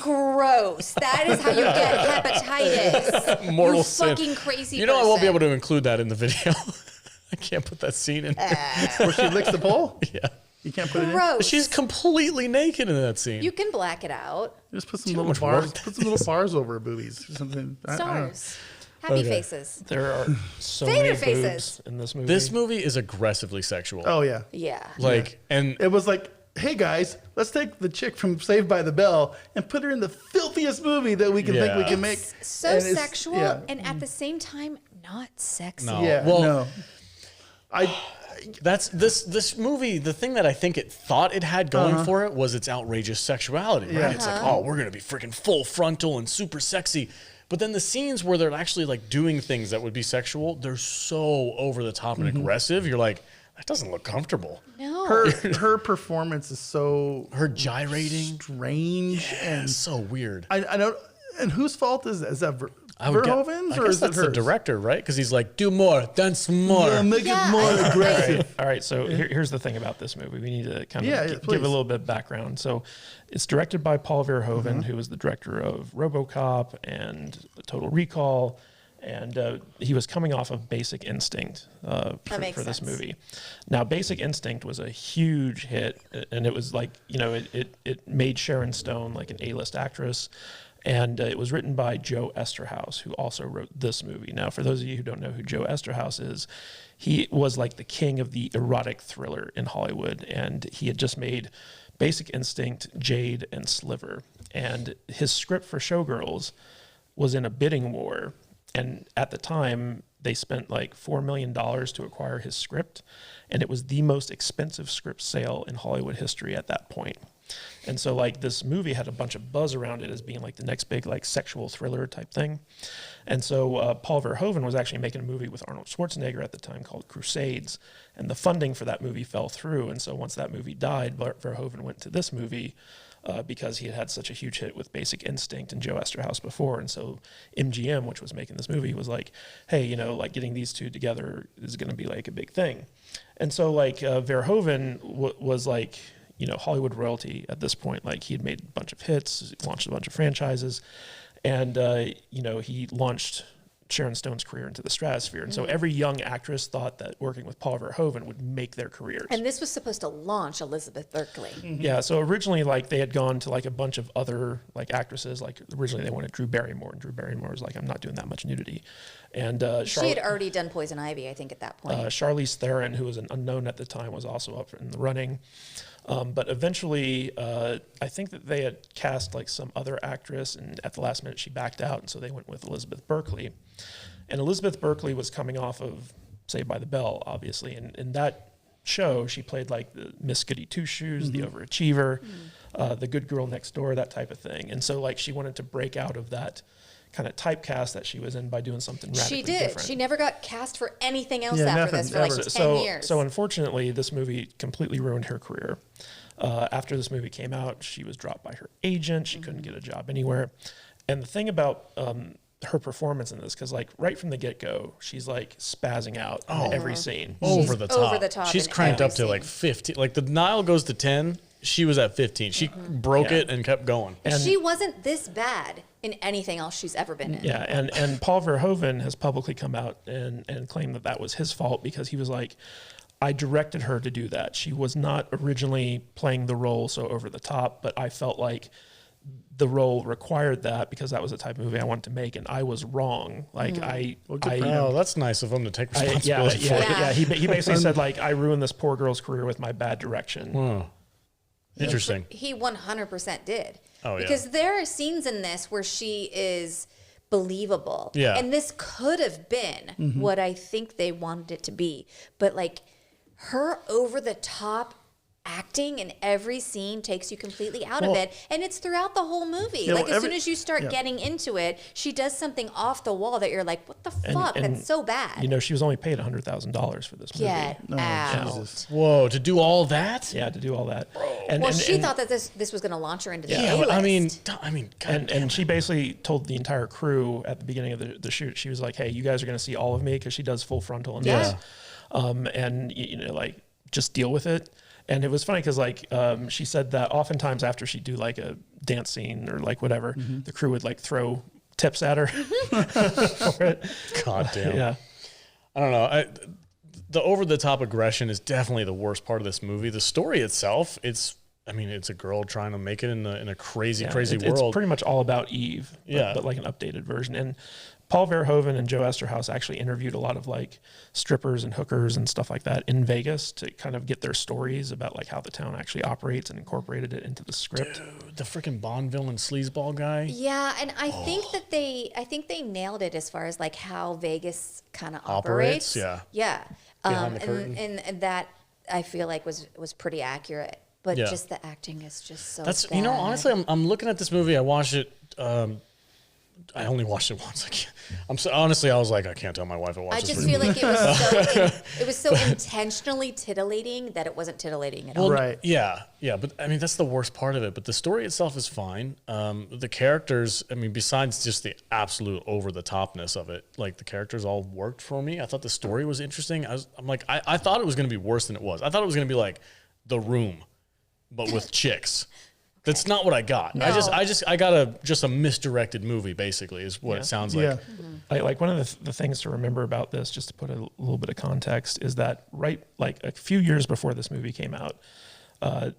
gross. That is how you get hepatitis. Mortal you sin. fucking crazy You know, I won't be person. able to include that in the video. I can't put that scene in. Where she licks the pole? Yeah. You can't put it in? Gross. She's completely naked in that scene. You can black it out. Just put some how little much bars. work Put some little bars over her boobies or something. I don't know. Stars. Happy Okay. faces. There are so Fader many faces. boobs in this movie. This movie is aggressively sexual. Oh, yeah. Yeah. Like, and It was like, hey, guys, let's take the chick from Saved by the Bell and put her in the filthiest movie that we can think we Yeah. can make. It's so And it's- sexual yeah. and at the same time not sexy. No. Yeah, Well- no. that's this movie. The thing that I think it thought it had going for it was its outrageous sexuality. Right? Yeah. It's like, oh, we're gonna be freaking full frontal and super sexy. But then the scenes where they're actually like doing things that would be sexual, they're so over the top and aggressive. You're like, that doesn't look comfortable. No. Her performance is so Her gyrating, strange and it's so weird. I don't. And whose fault is that? Is that I would guess- Verhoeven's I or guess is it that's the hers? director, right? Because he's like, do more, dance more. Yeah, make Yeah, it more I- aggressive. All right, so here's the thing about this movie. We need to kind of Yeah, yeah, give please. a little bit of background. So it's directed by Paul Verhoeven, who was the director of RoboCop and Total Recall. And he was coming off of Basic Instinct makes for this sense. movie. Now, Basic Instinct was a huge hit, and it was like, you know, it made Sharon Stone like an A-list actress. And it was written by Joe Esterhaus, who also wrote this movie. Now, for those of you who don't know who Joe Esterhaus is, he was like the king of the erotic thriller in Hollywood. And he had just made Basic Instinct, Jade, and Sliver. And his script for Showgirls was in a bidding war. And at the time, they spent like $4 million to acquire his script. And it was the most expensive script sale in Hollywood history at that point. And so like this movie had a bunch of buzz around it as being like the next big like sexual thriller type thing. And so Paul Verhoeven was actually making a movie with Arnold Schwarzenegger at the time called Crusades. And the funding for that movie fell through. And so once that movie died, Verhoeven went to this movie because he had had such a huge hit with Basic Instinct and Joe Esterhaus before. And so MGM, which was making this movie, was like, hey, you know, like getting these two together is going to be like a big thing. And so like Verhoeven was like, you know, Hollywood royalty at this point. Like he had made a bunch of hits, launched a bunch of franchises, and you know, he launched Sharon Stone's career into the stratosphere. And so every young actress thought that working with Paul Verhoeven would make their careers. And this was supposed to launch Elizabeth Berkley. Yeah, so originally, like, they had gone to, like, a bunch of other, like, actresses. Like, originally they wanted Drew Barrymore, and Drew Barrymore was like, I'm not doing that much nudity. And She had already done Poison Ivy, I think, at that point. Charlize Theron, who was an unknown at the time, was also up in the running. But eventually, I think that they had cast, like, some other actress, and at the last minute she backed out, and so they went with Elizabeth Berkley. And Elizabeth Berkley was coming off of Saved by the Bell, obviously, and in that show, she played like the Miss Goody Two-Shoes, the overachiever, the good girl next door, that type of thing. And so like she wanted to break out of that kind of typecast that she was in by doing something radically She did. different. She never got cast for anything else Yeah, after nothing, this for like ever. 10 years. So unfortunately, this movie completely ruined her career. After this movie came out, she was dropped by her agent. She couldn't get a job anywhere. And the thing about her performance in this, because like right from the get-go, she's like spazzing out in every scene. Over the top. over the top She's in cranked every up to like scene. 15. Like the Nile goes to 10. She was at 15. She broke it and kept going. And She wasn't this bad in anything else she's ever been in. yeah, and Paul Verhoeven has publicly come out and claimed that was his fault, because he was like, I directed her to do that. She was not originally playing the role so over the top, but I felt like the role required that because that was the type of movie I wanted to make, and I was wrong. Like Oh, that's nice of him to take responsibility for it. yeah. He basically said like, I ruined this poor girl's career with my bad direction. Oh, interesting. He 100% did. Oh, yeah. Because there are scenes in this where she is believable. Yeah. And this could have been what I think they wanted it to be. But like her over the top acting in every scene takes you completely out of it, and it's throughout the whole movie. Yeah, like well, as soon as you start getting into it, she does something off the wall that you're like, what the fuck? and, That's so bad. You know, she was only paid $100,000 for this movie. Get out. Jesus. Whoa, to do all that? Yeah, to do all that. Well, she thought that this was going to launch her into the Yeah, A-list. but I mean, God. And she basically told the entire crew at the beginning of the shoot, she was like, hey, you guys are going to see all of me, because she does full frontal in this. And, you know, like, just deal with it. And it was funny because, like, she said that oftentimes after she'd do, like, a dance scene or, like, whatever, the crew would, like, throw tips at her for it. God damn. Yeah. I don't know. The over-the-top aggression is definitely the worst part of this movie. The story itself, it's a girl trying to make it in a crazy Yeah, world. It's pretty much all about Eve, but like an updated version. And Paul Verhoeven and Joe Esterhaus actually interviewed a lot of like strippers and hookers and stuff like that in Vegas to kind of get their stories about like how the town actually operates, and incorporated it into the script. Dude, the freaking Bond villain sleazeball guy. Yeah, and I think that they nailed it as far as like how Vegas kind of Operates, operates. yeah. Yeah. Behind the curtain. And that I feel like was pretty accurate. But Yeah. just the acting is just so That's bad. honestly, I'm looking at this movie. I watched it. I only watched it once. Honestly, I was like, I can't tell my wife I watched I this just movie. feel like it was so intentionally titillating that it wasn't titillating at all. Right. Yeah, but I mean that's the worst part of it. But the story itself is fine. The characters, I mean, besides just the absolute over the topness of it, like the characters all worked for me. I thought the story was interesting. I thought it was going to be worse than it was. I thought it was going to be like The Room, but with chicks. That's not what I got. No. I got a misdirected movie. Basically, is what it sounds like. Yeah. Like one of the things to remember about this, just to put a little bit of context, is that right like a few years before this movie came out,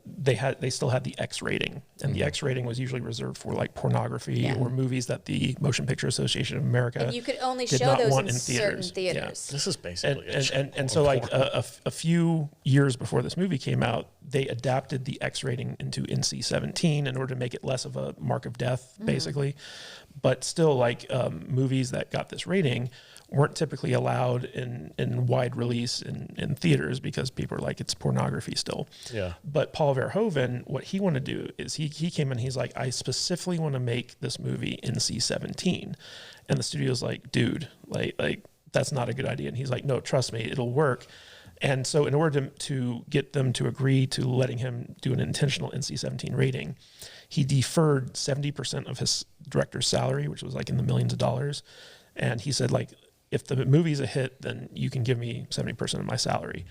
they still had the X rating, and the X rating was usually reserved for like pornography or movies that the Motion Picture Association of America And you could only did show not those want in theaters. certain theaters. This is basically And so like a few years before this movie came out, they adapted the X rating into NC-17 in order to make it less of a mark of death, basically. But still, like movies that got this rating weren't typically allowed in wide release in theaters, because people are like, it's pornography still. Yeah. But Paul Verhoeven, what he wanted to do is he came in, he's like, I specifically want to make this movie NC-17. And the studio's like, dude, like that's not a good idea. And he's like, no, trust me, it'll work. And so in order to get them to agree to letting him do an intentional NC-17 rating, he deferred 70% of his director's salary, which was like in the millions of dollars. And he said, like, if the movie's a hit, then you can give me 70% of my salary.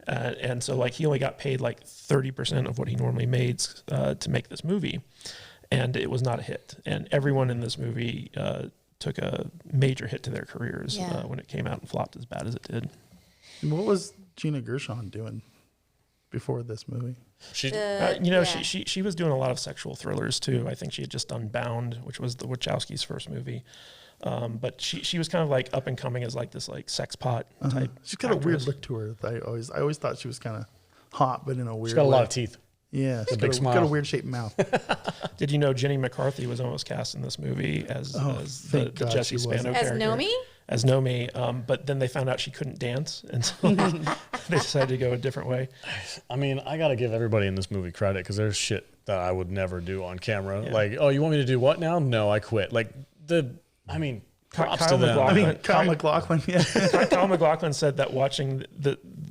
And so like he only got paid like 30% of what he normally made to make this movie. And it was not a hit. And everyone in this movie took a major hit to their careers when it came out and flopped as bad as it did. What was Gina Gershon doing before this movie? She She was doing a lot of sexual thrillers too. I think she had just done Bound, which was the Wachowskis' first movie. But she was kind of like up and coming as like this like sex pot type. She's got a weird actress. look to her. I always thought she was kind of hot, but in a weird. She's got a way. lot of teeth. Yeah, she's big got smile. got a weird shaped mouth. Did you know Jenny McCarthy was almost cast in this movie as the thank God Jessie she Spano wasn't. As character? Nomi? As Nomi, but then they found out she couldn't dance, and so they decided to go a different way. I mean, I got to give everybody in this movie credit, because there's shit that I would never do on camera. Like, oh, you want me to do what now? No, I quit. Like props Kyle to them. MacLachlan. Kyle MacLachlan. Yeah, Kyle MacLachlan said that watching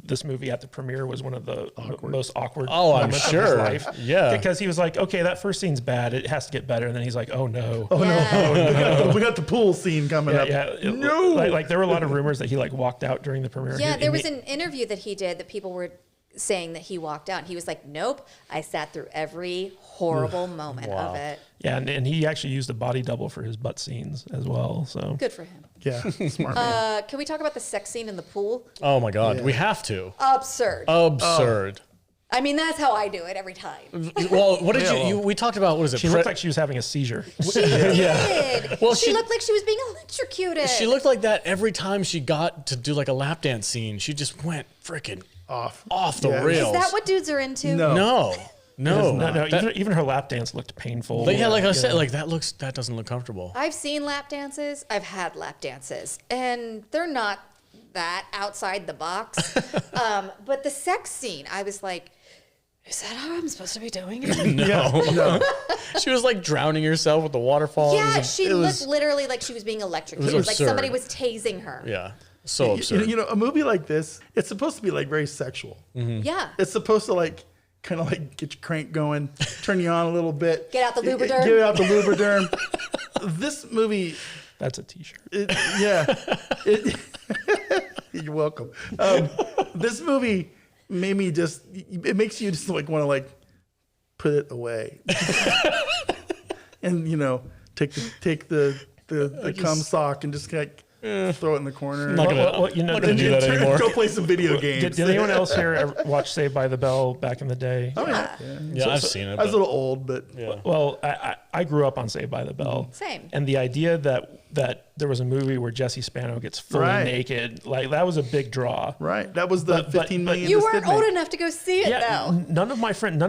this movie at the premiere was one of the most awkward I'm moments of sure. his life. Yeah. Because he was like, okay, that first scene's bad. It has to get better. And then he's like, oh no. We got the pool scene coming up. No. Like there were a lot of rumors that he like walked out during the premiere. Yeah, there was an interview that he did that people were saying that he walked out. And he was like, nope, I sat through every horrible moment of it. Yeah, and he actually used a body double for his butt scenes as well. So Good for him. Yeah, smart man. Can we talk about the sex scene in the pool? Oh my God, we have to. Absurd. Absurd. I mean, that's how I do it every time. Well, what did you? We talked about what is it? she looked like she was having a seizure. She did. Well, she looked like she was being electrocuted. She looked like that every time she got to do like a lap dance scene. She just went freaking off the rails. Is that what dudes are into? No. Even her lap dance looked painful. Like, like I said, like that doesn't look comfortable. I've seen lap dances. I've had lap dances, and they're not that outside the box. But the sex scene, I was like, is that how I'm supposed to be doing it? No. She was like drowning herself with the waterfall. Yeah, she looked literally like she was being electrocuted. Like absurd. somebody was tasing her. Yeah. So absurd. You know, a movie like this, it's supposed to be like very sexual. Yeah. It's supposed to like kind of like get your crank going, turn you on a little bit. Get out the Lubriderm. Get out the Lubriderm. This movie, That's a t-shirt. You're welcome. This movie made me it makes you just like want to like put it away. And, you know, take the cum sock and just like throw it in the corner. I'm not gonna do that anymore. Go play some video games. Did anyone else here ever watch Saved by the Bell back in the day? Oh, Yeah, I've seen it. I was a little old, but Well, I grew up on Saved by the Bell. Same. And the idea that there was a movie where Jessie Spano gets fully naked, like that was a big draw. right. That was the 15 million. You this weren't did old make. enough to go see it, Yeah, though. none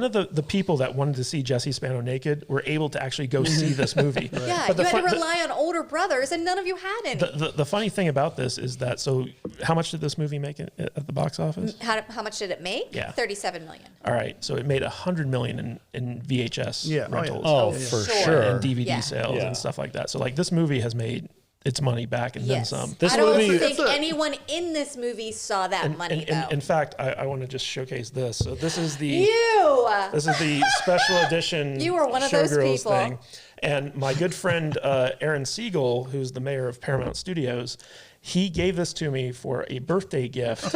of the people that wanted to see Jessie Spano naked were able to actually go see this movie. Yeah, But you the had to fun- rely on older brothers, and none of you had any. The funny thing about this is that, so how much did this movie make at the box office? How much did it make? Yeah. 37 million. All right, so it made $100 million in VHS rentals. Oh, for sure. And DVD Yeah. sales Yeah. and stuff like that. So like this movie has made its money back and Yes. then some. This I don't movie- think anyone in this movie saw that money, though. In fact, I want to just showcase this. So this is the You! this is the special edition. You are one of those Showgirls people. thing. And my good friend Aaron Siegel, who's the mayor of Paramount Studios, he gave this to me for a birthday gift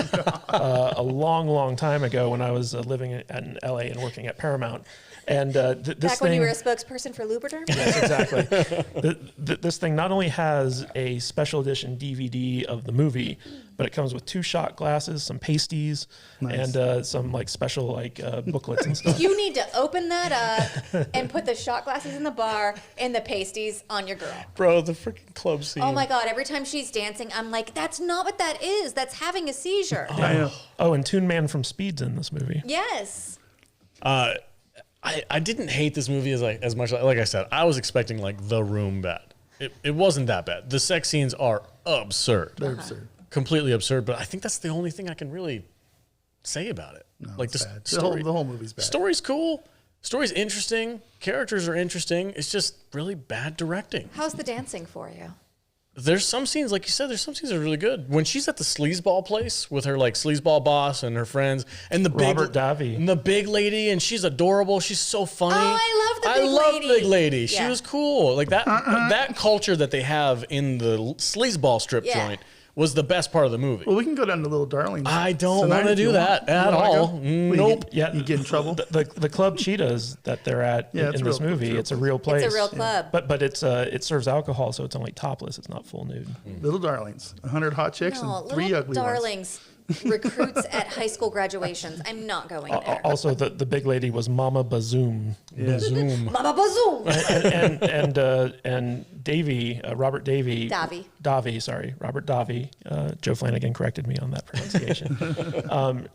a long time ago when I was living in LA and working at Paramount. And this Back thing, when you were a spokesperson for Lubriderm? yes, exactly. This thing not only has a special edition DVD of the movie, but it comes with 2 shot glasses, some pasties, and some like special like booklets and stuff. You need to open that up and put the shot glasses in the bar and the pasties on your girl. Bro, the freaking club scene. Oh my God, every time she's dancing, I'm like, that's not what that is. That's having a seizure. I know. Oh, and Toon Man from Speed's in this movie. Yes. I didn't hate this movie as much. Like I said, I was expecting like The Room bad. It wasn't that bad. The sex scenes are absurd. They're absurd. Completely absurd. But I think that's the only thing I can really say about it. No, like it's the bad. story, The whole movie's bad. Story's cool. Story's interesting. Characters are interesting. It's just really bad directing. How's the dancing for you? There's some scenes, like you said, there's some scenes that are really good. When she's at the sleazeball place with her like sleazeball boss and her friends and the Robert Davi. and the big lady, and she's adorable. She's so funny. Oh, I love the big lady. She Yeah. was cool. Like that that culture that they have in the sleazeball strip Yeah. joint was the best part of the movie. Well, we can go down to Little Darlings. I don't tonight want to if you do that want. You at wanna all. go? Nope. Yeah, You get in trouble? The Club Cheetahs that they're at Yeah, it's in this real- movie, it's real it's a real place. It's a real club. But it's it serves alcohol, so it's only topless. It's not full nude. Little Darlings. 100 hot chicks No, and 3 little ugly ones. darlings. Recruits at high school graduations. I'm not going there. Also, the big lady was Mama Bazoom. Zoom. Mama Bazoom! and Davy, Robert Davy. Robert Davi. Joe Flanagan corrected me on that pronunciation.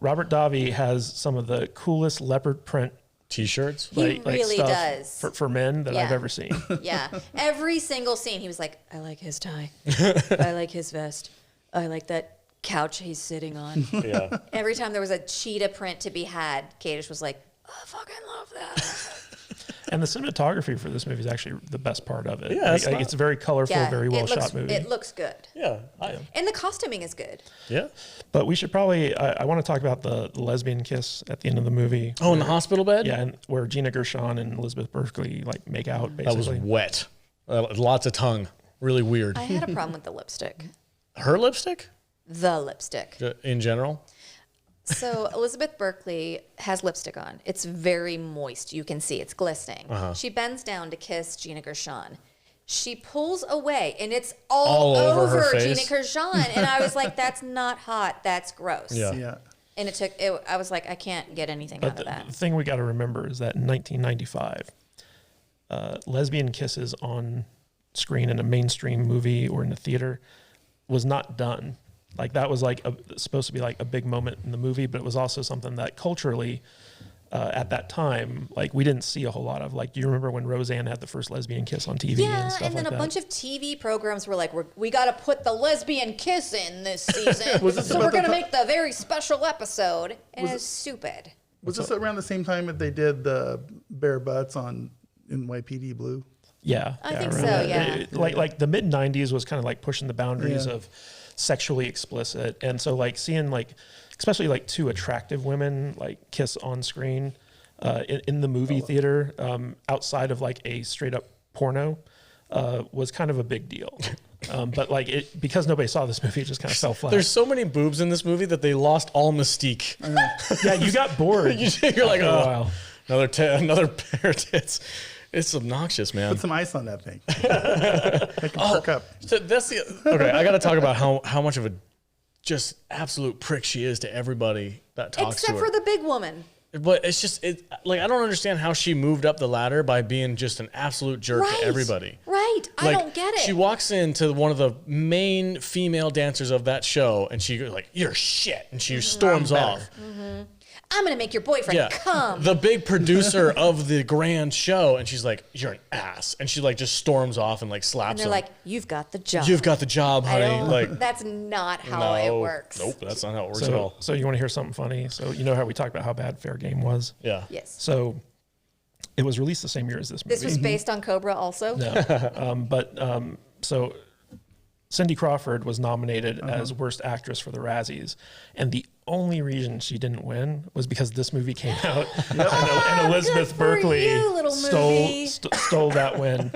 Robert Davi has some of the coolest leopard print T-shirts. He really stuff does. for men that I've Yeah. ever seen. Yeah. Every single scene, he was like, I like his tie. I like his vest. I like that couch he's sitting on. Yeah. Every time there was a cheetah print to be had, Kadish was like, I fucking love that. And the cinematography for this movie is actually the best part of it. Yeah, it's very colorful, very well shot movie. It looks good. Yeah. And the costuming is good. Yeah. But we should probably, I want to talk about the lesbian kiss at the end of the movie. Oh, in the hospital bed? Yeah, and where Gina Gershon and Elizabeth Berkley like make out, basically. That was wet. Lots of tongue. Really weird. I had a problem with the lipstick. Her lipstick? The lipstick. In general? So Elizabeth Berkley has lipstick on. It's very moist. You can see it's glistening. She bends down to kiss Gina Gershon. She pulls away, and it's all over over her Gina face. Gershon. And I was like, that's not hot. That's gross. Yeah. And I was like, I can't get anything out of that. The thing we got to remember is that in 1995, lesbian kisses on screen in a mainstream movie or in a theater was not done. Like that was like supposed to be like a big moment in the movie, but it was also something that culturally at that time, like we didn't see a whole lot of. Like, do you remember when Roseanne had the first lesbian kiss on TV and stuff like that? And then a bunch of TV programs were like, we got to put the lesbian kiss in this season. So we're going to make the very special episode. And it's stupid. Was this around the same time that they did the bare butts on NYPD Blue? Yeah. I think so, that. yeah. Like the mid 90s was kind of like pushing the boundaries of sexually explicit. And so like seeing like, especially like two attractive women like kiss on screen in the movie theater outside of like a straight up porno was kind of a big deal. But like because nobody saw this movie, it just kind of fell flat. There's so many boobs in this movie that they lost all mystique. Yeah, you got bored. You're like, oh, another pair of tits. It's obnoxious, man. Put some ice on that thing. Make them perk up. So that's okay. I got to talk about how much of a just absolute prick she is to everybody that talks to her. Except for the big woman. But it's just like I don't understand how she moved up the ladder by being just an absolute jerk to everybody. Right. I don't get it. She walks into one of the main female dancers of that show, and she goes like, "You're shit," and she storms off. I'm going to make your boyfriend come. The big producer of the grand show, and she's like, "You're an ass," and she like just storms off and like slaps And they're him. like, you've got the job. You've got the job, honey. Like that's not how it works. Nope, that's not how it works at all. So you want to hear something funny? So you know how we talked about how bad Fair Game was? Yeah. Yes. So it was released the same year as this movie. This was based on Cobra also? No. So Cindy Crawford was nominated as Worst Actress for the Razzies. And the only reason she didn't win was because this movie came out and Elizabeth Berkley stole that win.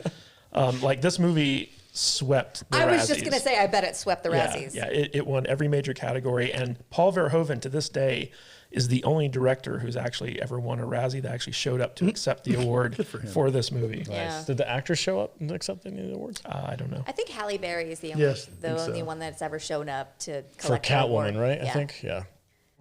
Like this movie swept the Razzies. I was just going to say, I bet it swept the Razzies. Yeah, it won every major category. And Paul Verhoeven, to this day, is the only director who's actually ever won a Razzie that actually showed up to accept the award for this movie. Yeah. Did the actor show up and accept any of the awards? I don't know. I think Halle Berry is the only one that's ever shown up to For collect an award. Catwoman, right? Yeah. I think. Yeah.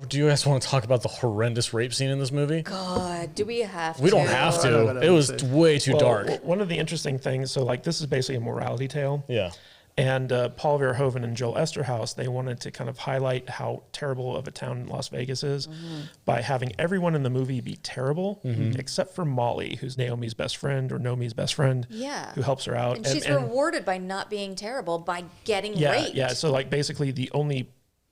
Do you guys want to talk about the horrendous rape scene in this movie? God, do we have to? We don't have to. It was way too dark. One of the interesting things, so like this is basically a morality tale. Yeah. And Paul Verhoeven and Joel Esterhaus, they wanted to kind of highlight how terrible of a town Las Vegas is by having everyone in the movie be terrible, except for Molly, who's Naomi's best friend or Nomi's best friend, who helps her out. And she's rewarded by not being terrible by getting raped. Yeah, so like basically the only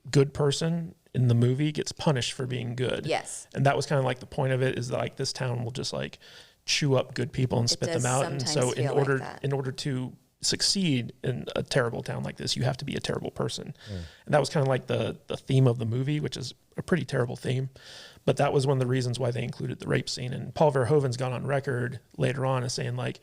good person in the movie gets punished for being good. Yes. And that was kind of like the point of it, is that like this town will just like chew up good people and spit them out. And so in order to succeed in a terrible town like this, you have to be a terrible person. And that was kind of like the theme of the movie, which is a pretty terrible theme. But that was one of the reasons why they included the rape scene. And Paul Verhoeven's gone on record later on as saying like,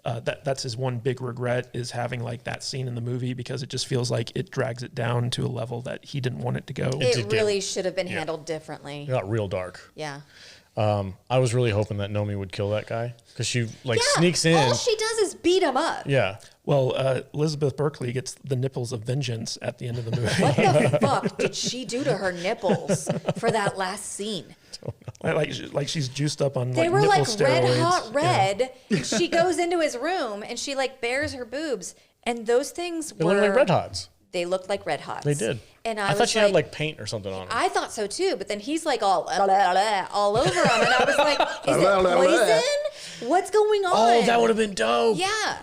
that's his one big regret, is having like that scene in the movie, because it just feels like it drags it down to a level that he didn't want it to go. It really should have been handled differently. It got real dark. Yeah. I was really hoping that Nomi would kill that guy, because she like sneaks in. All she does is beat him up. Yeah. Well, Elizabeth Berkley gets the nipples of vengeance at the end of the movie. What the fuck did she do to her nipples for that last scene? Like she's juiced up on They like were nipple like steroids. red hot red. And she goes into his room and she like bares her boobs, and those things They look like red hots. They looked like red hots. They did. And I thought she had like paint or something on her. I thought so too, but then he's like all over him, and I was like, "Is it poison? What's going on?" Oh, that would have been dope. Yeah.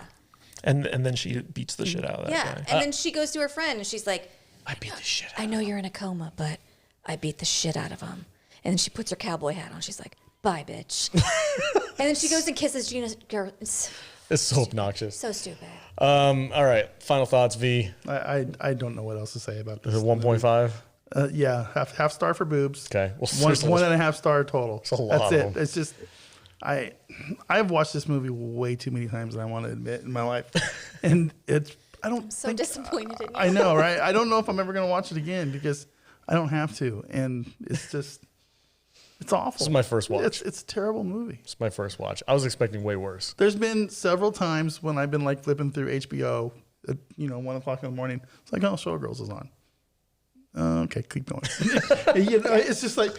And then she beats the shit out of that guy. And then she goes to her friend and she's like, I beat the shit out "I know you're in a coma, but I beat the shit out of him." And then she puts her cowboy hat on. She's like, bye, bitch. And then she goes and kisses Gina's girl. It's so obnoxious. So stupid. All right. Final thoughts, V. I don't know what else to say about this. Is it 1.5? Yeah, half star for boobs. Okay. Well, One 1.5 star total. It's a lot That's of it. them. It's just I've watched this movie way too many times than I want to admit in my life, and I'm so disappointed in you. I know, right? I don't know if I'm ever going to watch it again because I don't have to, and it's just it's awful. This is my first watch. It's a terrible movie. It's my first watch. I was expecting way worse. There's been several times when I've been like flipping through HBO at 1 o'clock in the morning. It's like, oh, Showgirls is on. Okay, keep going. It's just like,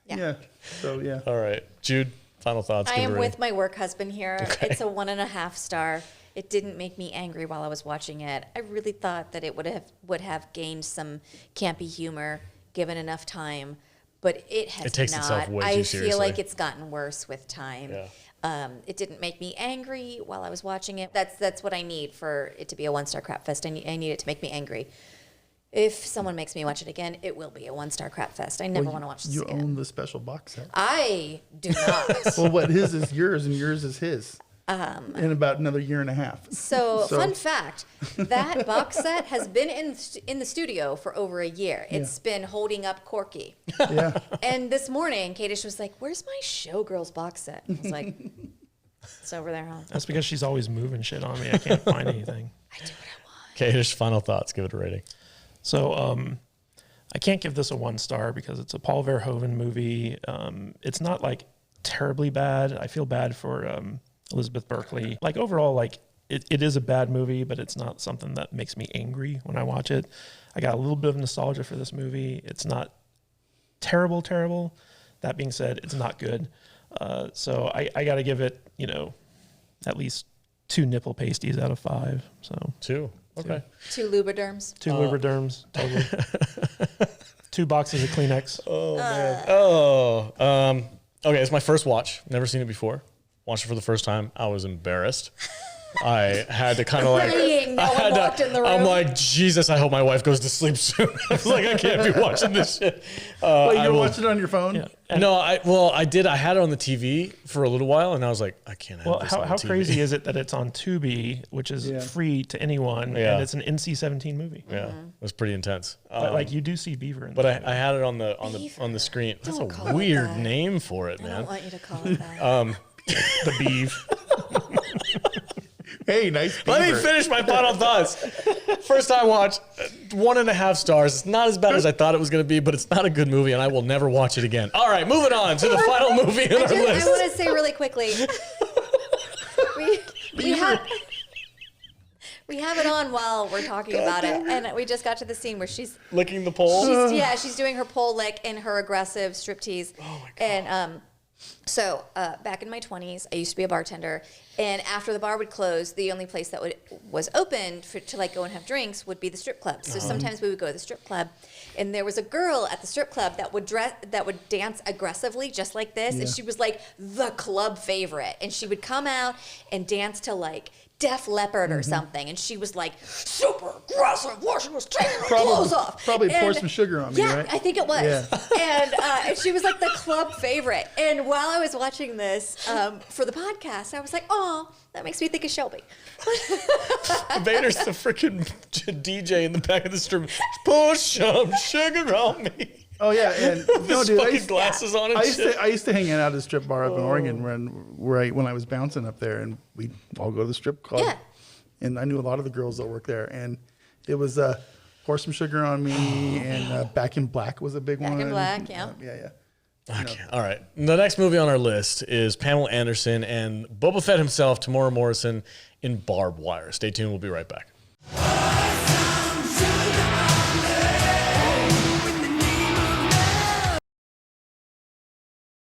yeah. So yeah. All right, Jude. Final thoughts. I Give it am a with rating. my work husband here. Okay. It's a 1.5 star. It didn't make me angry while I was watching it. I really thought that it would have gained some campy humor given enough time, but it has It takes not. itself way I too feel seriously. like it's gotten worse with time. Yeah. It didn't make me angry while I was watching it. That's what I need for it to be a 1-star crap fest. I need it to make me angry. If someone makes me watch it again, it will be a 1-star crap fest. I never want to watch this You again. own the special box set. I do not. Well, what his is yours and yours is his. In about another year and a half. So, fun fact, that box set has been in the studio for over a year. It's been holding up Corky. Yeah. And this morning, Kadish was like, where's my Showgirls box set? I was like, it's over there, huh? That's because she's always moving shit on me. I can't find anything. I do what I want. Okay, here's final thoughts. Give it a rating. So I can't give this a 1 star because it's a Paul Verhoeven movie. It's not like terribly bad. I feel bad for Elizabeth Berkley. Like overall, like it is a bad movie, but it's not something that makes me angry when I watch it. I got a little bit of nostalgia for this movie. It's not terrible. That being said, it's not good. So I got to give it, at least 2 nipple pasties out of 5. So 2. Okay. 2 Lubriderms. 2 Lubriderms, totally. 2 boxes of Kleenex. Oh man. Okay, it's my first watch. Never seen it before. Watched it for the first time. I was embarrassed. I had to kind of like. Praying no one walked in the room. I'm like, Jesus, I hope my wife goes to sleep soon. I was like, I can't be watching this shit. Wait, you're watching it on your phone? Yeah. No, I did. I had it on the TV for a little while, and I was like, I can't have Well, this on how the TV. crazy is it that it's on Tubi, which is free to anyone, Yeah. and it's an NC-17 movie? Yeah, it was pretty intense. But like you do see Beaver in But the I had it on the screen. That's Don't a call it weird that. name for it, I man. don't want you to call it that. the Beav. Hey, nice. Let me beaver. finish my final thoughts. First time watch, 1.5 stars. It's not as bad as I thought it was going to be, but it's not a good movie, and I will never watch it again. All right, moving on to the final movie in our I list. want to say really quickly, we have it on while we're talking about it, and we just got to the scene where she's Licking the pole. she's doing her pole lick in her aggressive striptease. Oh my God. And so back in my 20s, I used to be a bartender, and after the bar would close, the only place that was open to like go and have drinks would be the strip club. So sometimes we would go to the strip club, and there was a girl at the strip club that would dance aggressively just like this, and she was like the club favorite, and she would come out and dance to like Def Leppard or something, and she was like super aggressive while she was taking her clothes off. Probably pour And- some sugar on me, yeah, right? I think it was. Yeah. And she was like the club favorite. And while I was watching this for the podcast, I was like, oh, that makes me think of Shelby. Vader's the freaking DJ in the back of the strip. Pour some sugar on me. Oh yeah, and no, His dude, fucking glasses on and I used shit. to hang out at a strip bar up in Oregon when I was bouncing up there, and we'd all go to the strip club. Yeah. And I knew a lot of the girls that worked there, and it was Pour Some Sugar on Me, and Back in Black was a big one. Back in Black, yeah. Yeah. Okay. All right. The next movie on our list is Pamela Anderson and Boba Fett himself, Tamora Morrison, in Barb Wire. Stay tuned. We'll be right back.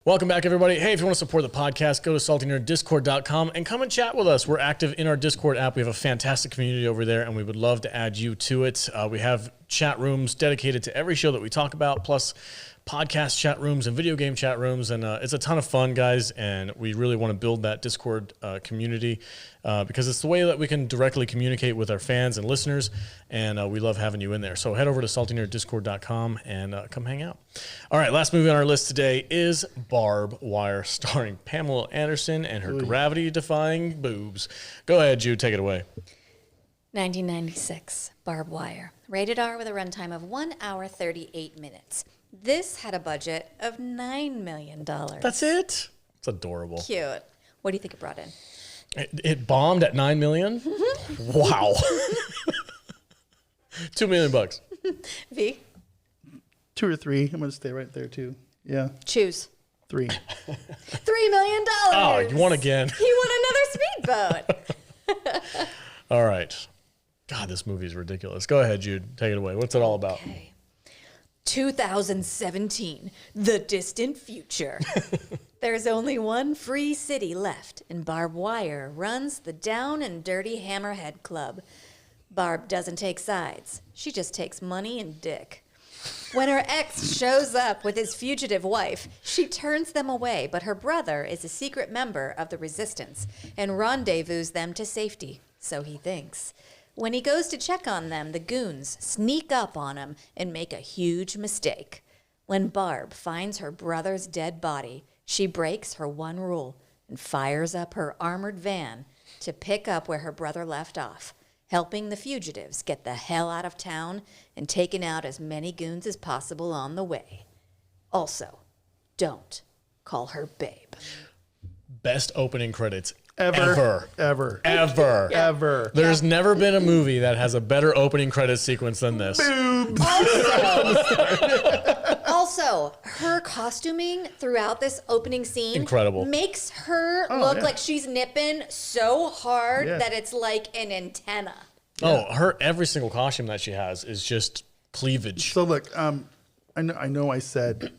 Welcome back, everybody. Hey, if you want to support the podcast, go to saltinerdiscord.com and come and chat with us. We're active in our Discord app. We have a fantastic community over there, and we would love to add you to it. We have chat rooms dedicated to every show that we talk about, plus podcast chat rooms and video game chat rooms. And it's a ton of fun, guys. And we really want to build that Discord community because it's the way that we can directly communicate with our fans and listeners. And we love having you in there. So head over to saltynerddiscord.com and come hang out. All right, last movie on our list today is Barb Wire, starring Pamela Anderson and her gravity-defying boobs. Go ahead, Jude. Take it away. 1996, Barb Wire. Rated R with a runtime of 1 hour, 38 minutes. This had a budget of $9 million. That's it? It's adorable. Cute. What do you think it brought in? It bombed at $9 million? Wow. $2 million bucks. V? 2 or 3. I'm going to stay right there, too. Yeah. Choose. 3. $3 million. Oh, you won again. You won another speedboat. All right. God, this movie is ridiculous. Go ahead, Jude. Take it away. What's it all about? Okay. 2017, the distant future. There's only one free city left, and Barb Wire runs the Down and Dirty Hammerhead Club. Barb doesn't take sides. She just takes money and dick. When her ex shows up with his fugitive wife, she turns them away, but her brother is a secret member of the resistance and rendezvous them to safety, so he thinks. When he goes to check on them, the goons sneak up on him and make a huge mistake. When Barb finds her brother's dead body, she breaks her one rule and fires up her armored van to pick up where her brother left off, helping the fugitives get the hell out of town and taking out as many goons as possible on the way. Also, don't call her babe. Best opening credits Ever. There's never been a movie that has a better opening credit sequence than this. Also, her costuming throughout this opening scene Incredible. Makes her look like she's nipping so hard that it's like an antenna. Oh, her every single costume that she has is just cleavage. So look, I know I said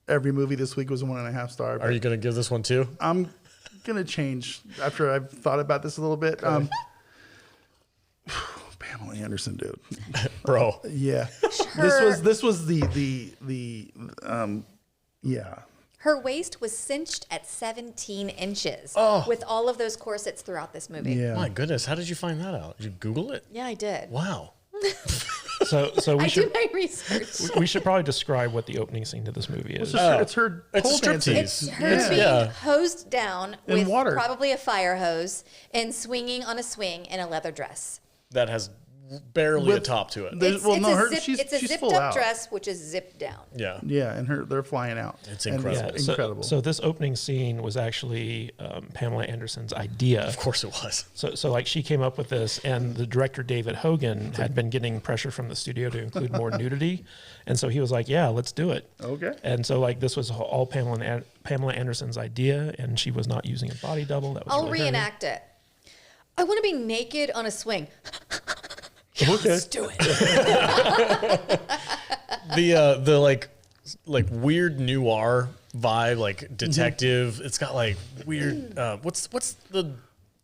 every movie this week was a 1.5 star. Are you going to give this one too? I'm gonna change after I've thought about this a little bit. Pamela Anderson, dude, Bro. yeah. This was the Her waist was cinched at 17 inches with all of those corsets throughout this movie. Yeah. My goodness, how did you find that out? Did you Google it? Yeah, I did. Wow. So we I should do my research. we should probably describe what the opening scene to this movie is. It's her It's a pole dancing. striptease. It's her being hosed down In with water. probably a fire hose and swinging on a swing in a leather dress. That has barely a top to it. There's- she's It's a zipped full up out. dress, which is zipped down. Yeah. Yeah, and they're flying out. It's And incredible. incredible. So this opening scene was actually Pamela Anderson's idea. Of course it was. So like she came up with this, and the director David Hogan had been getting pressure from the studio to include more nudity, and so he was like, "Yeah, let's do it." Okay. And so like this was all Pamela Anderson's idea, and she was not using a body double. That was I'll really her. reenact it. I want to be naked on a swing. Okay. Let's do it. The like weird noir vibe, like detective. It's got like weird what's the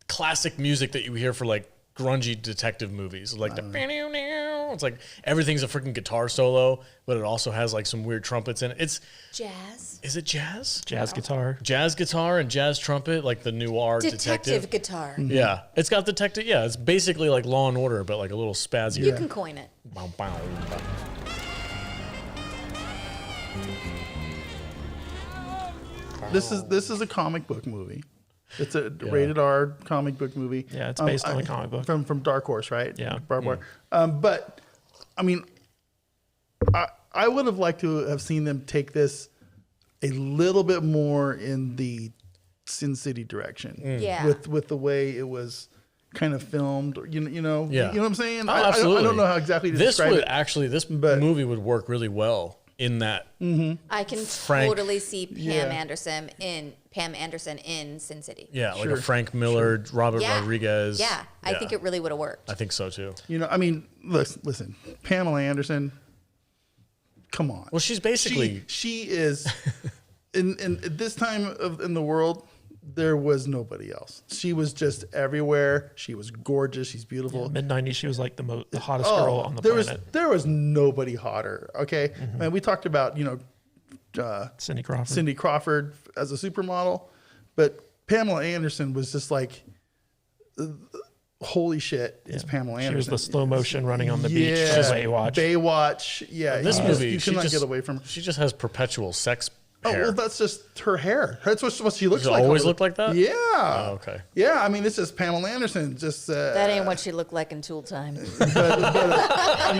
classic music that you hear for like grungy detective movies? Like it's like everything's a freaking guitar solo, but it also has like some weird trumpets in it. It's Jazz. Is it jazz? Jazz guitar. Jazz guitar and jazz trumpet, like the noir Detective guitar. Yeah, it's got detective. Yeah, it's basically like Law and Order, but like a little spazzier. You can coin it. Bow, bow, bow. This is a comic book movie. It's a rated R comic book movie. Yeah, it's based on a comic book. from Dark Horse, right? Yeah. Barb Wire. But I mean, I would have liked to have seen them take this a little bit more in the Sin City direction. Yeah. With the way it was kind of filmed. You know. Yeah. You know what I'm saying? Oh, I don't know how exactly to this describe would it. actually this but- movie would work really well in that. I can Frank- totally see Pam Anderson in Sin City. Yeah, like Sure. a Frank Miller, Robert Yeah. Rodriguez. Yeah, I think it really would have worked. I think so too. You know, I mean, listen, Pamela Anderson. Come on. Well, she's basically she is in this time in the world. there was nobody else. She was just everywhere. She was gorgeous. She's beautiful. Mid-90s, she was like the hottest girl on the planet. There was nobody hotter. Okay, and we talked about Cindy Crawford as a supermodel, but Pamela Anderson was just like, holy shit, it's Pamela Anderson. She was the slow motion running on the beach. Baywatch. Yeah, This movie, you cannot get away from. She just has perpetual sex Oh, hair. well, that's just her hair. That's what she looks Does it like. always look like that? Yeah. Oh, okay. Yeah, I mean, it's just Pamela Anderson. Just That ain't what she looked like in Tool Time. I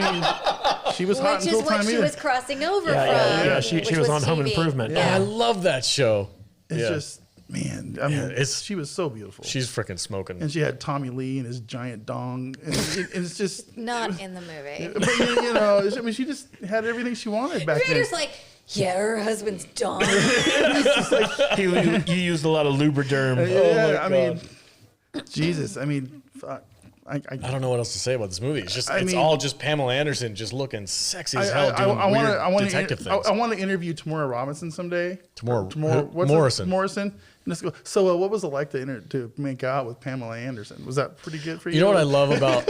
mean, she was hot Which in is Tool Time what she either. was crossing over from. Yeah, she which was on Home TV. Improvement. I love that show. It's just, man, I mean, she was so beautiful. She's freaking smoking. And she had Tommy Lee and his giant dong. And it's just. Not in the movie. But, you know, I mean, she just had everything she wanted back then. Rader's like, yeah, her husband's dong. You used a lot of Lubriderm. Yeah, I mean, Jesus. I mean, fuck. I don't know what else to say about this movie. It's just all just Pamela Anderson just looking sexy as hell doing weird detective things. I want to interview Tamora Robinson someday. Morrison. Morrison. And let's go. So, what was it like to make out with Pamela Anderson? Was that pretty good for you? You know what I love about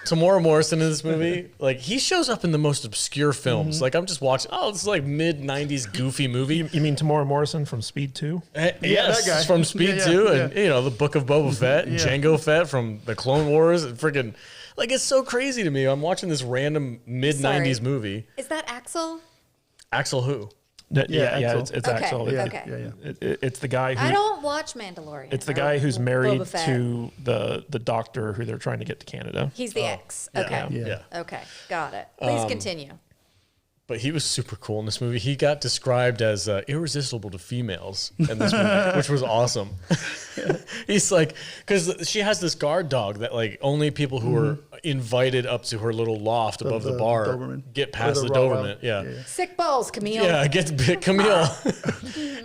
Tamora Morrison in this movie? Like, he shows up in the most obscure films. Like, I'm just watching, this is like mid-90s goofy movie. You mean Tamora Morrison from Speed 2? Yes, that guy. from Speed 2 and, the Book of Boba Fett and Jango Fett from the Clone Wars. And freaking, like, it's so crazy to me. I'm watching this random mid-90s movie. Is that Axel? Axel who? It's Okay, Axel. okay. It's the guy who. I don't watch Mandalorian. It's the guy who's married Boba Fett. to the doctor who they're trying to get to Canada. He's the ex. Okay. Yeah. Okay. Got it. Please continue. But he was super cool in this movie. He got described as irresistible to females in this movie, which was awesome. He's like, because she has this guard dog that like only people who are invited up to her little loft above the bar Doberman. Get past the Rottweiler. Doberman. Yeah. Sick balls, Camille. Yeah, get Camille.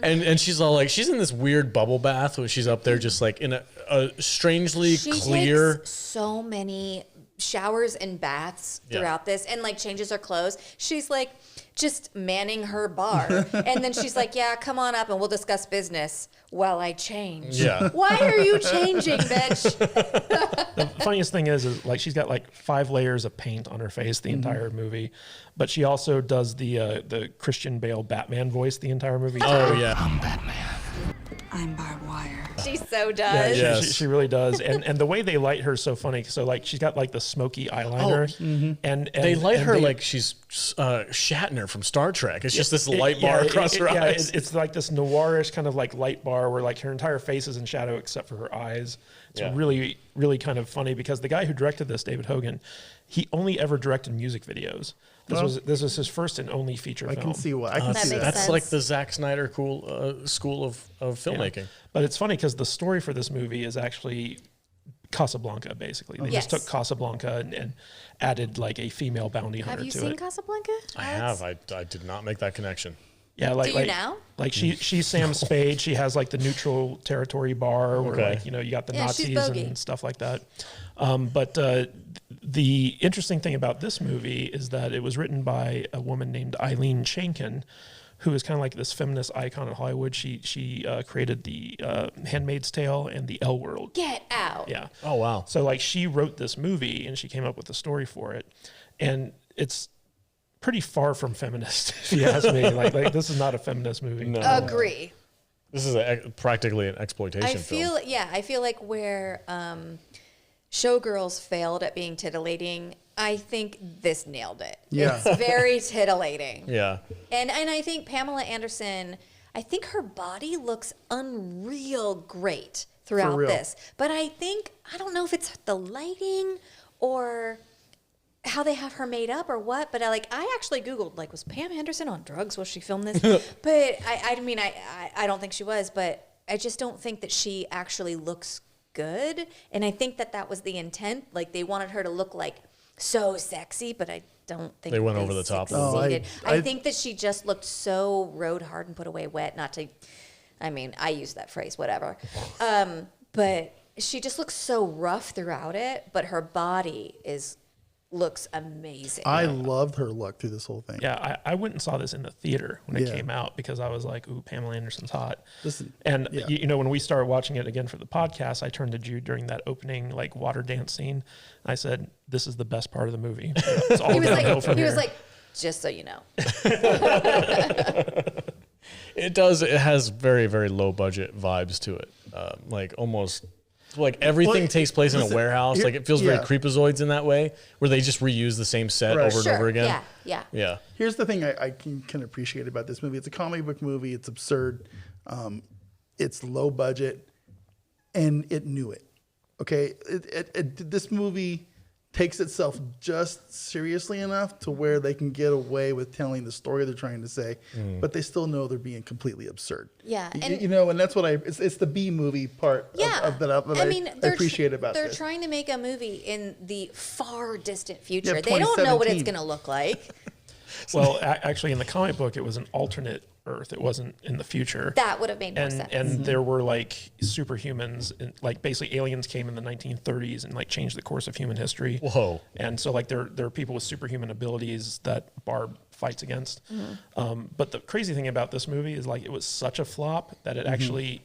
and she's all like, she's in this weird bubble bath where she's up there just like in a strangely She clear. takes so many showers and baths throughout this and like changes her clothes. She's like just manning her bar. And then she's like, yeah, come on up and we'll discuss business while I change. Yeah. Why are you changing, bitch? The funniest thing is like she's got like 5 layers of paint on her face the entire movie, but she also does the Christian Bale Batman voice the entire movie. Oh yeah. I'm Batman. I'm Barb Wire. She so does. Yeah, Yes. she really does, and the way they light her is so funny. So like she's got like the smoky eyeliner, and They light and her like she's Shatner from Star Trek. It's just this light yeah, bar across her eyes. It's like this noirish kind of like light bar where like her entire face is in shadow except for her eyes. It's really, really kind of funny because the guy who directed this, David Hogan, he only ever directed music videos. This was his first and only feature film. I can see why. I can That see makes that. That's like the Zack Snyder school of filmmaking. But it's funny because the story for this movie is actually Casablanca, basically. They Yes. just took Casablanca and added like a female bounty hunter Have you to seen it. Casablanca? I have. I did not make that connection. Yeah, like Do you now? Like she's Sam Spade. She has like the neutral territory bar where Okay. like you got the Yeah, she's Nazis bogey. and stuff like that. But the interesting thing about this movie is that it was written by a woman named Eileen Shankin, who is kind of like this feminist icon in Hollywood. She created the Handmaid's Tale and the L World. Get out. Yeah. Oh wow. So like she wrote this movie and she came up with the story for it, and it's pretty far from feminist, if you ask me. Like this is not a feminist movie. No. Agree. This is practically an exploitation I film. feel like where Showgirls failed at being titillating, I think this nailed it. Yeah. It's very titillating. Yeah. And I think Pamela Anderson, I think her body looks unreal great throughout real. this. But I don't know if it's the lighting or how they have her made up or what, but I actually Googled, like, was Pam Anderson on drugs while she filmed this? But I don't think she was, but I just don't think that she actually looks good. And I think that was the intent. Like, they wanted her to look like so sexy, but I don't think They went over the top. Oh, succeeded. I I think that she just looked so rode hard and put away wet. Not to, I mean, I use that phrase, whatever. But she just looks so rough throughout it. But her body is looks amazing. I loved her look through this whole thing. Yeah, I went and saw this in the theater when it came out because I was like, ooh, Pamela Anderson's hot. Listen, and you know, when we started watching it again for the podcast, I turned to Jude during that opening like water dance scene. I said, this is the best part of the movie. It's all downhill from here. He was like, just so you know. It does. It has very, very low budget vibes to it. Like almost like everything takes place in a warehouse. Like it feels very Creepazoids in that way, where they just reuse the same set over and over again. Yeah. Here's the thing I can appreciate about this movie. It's a comic book movie. It's absurd. It's low budget, and it knew it. Okay, this movie takes itself just seriously enough to where they can get away with telling the story they're trying to say, but they still know they're being completely absurd. Yeah, and and that's what it's the B movie part of that I appreciate about they're this. trying to make a movie in the far distant future. Yeah, they don't know what it's going to look like. Well, actually, in the comic book, it was an alternate Earth. It wasn't in the future. That would have made more sense. And there were like superhumans, and like basically aliens came in the 1930s and like changed the course of human history. Whoa! And so like there are people with superhuman abilities that Barb fights against. But the crazy thing about this movie is like it was such a flop that it actually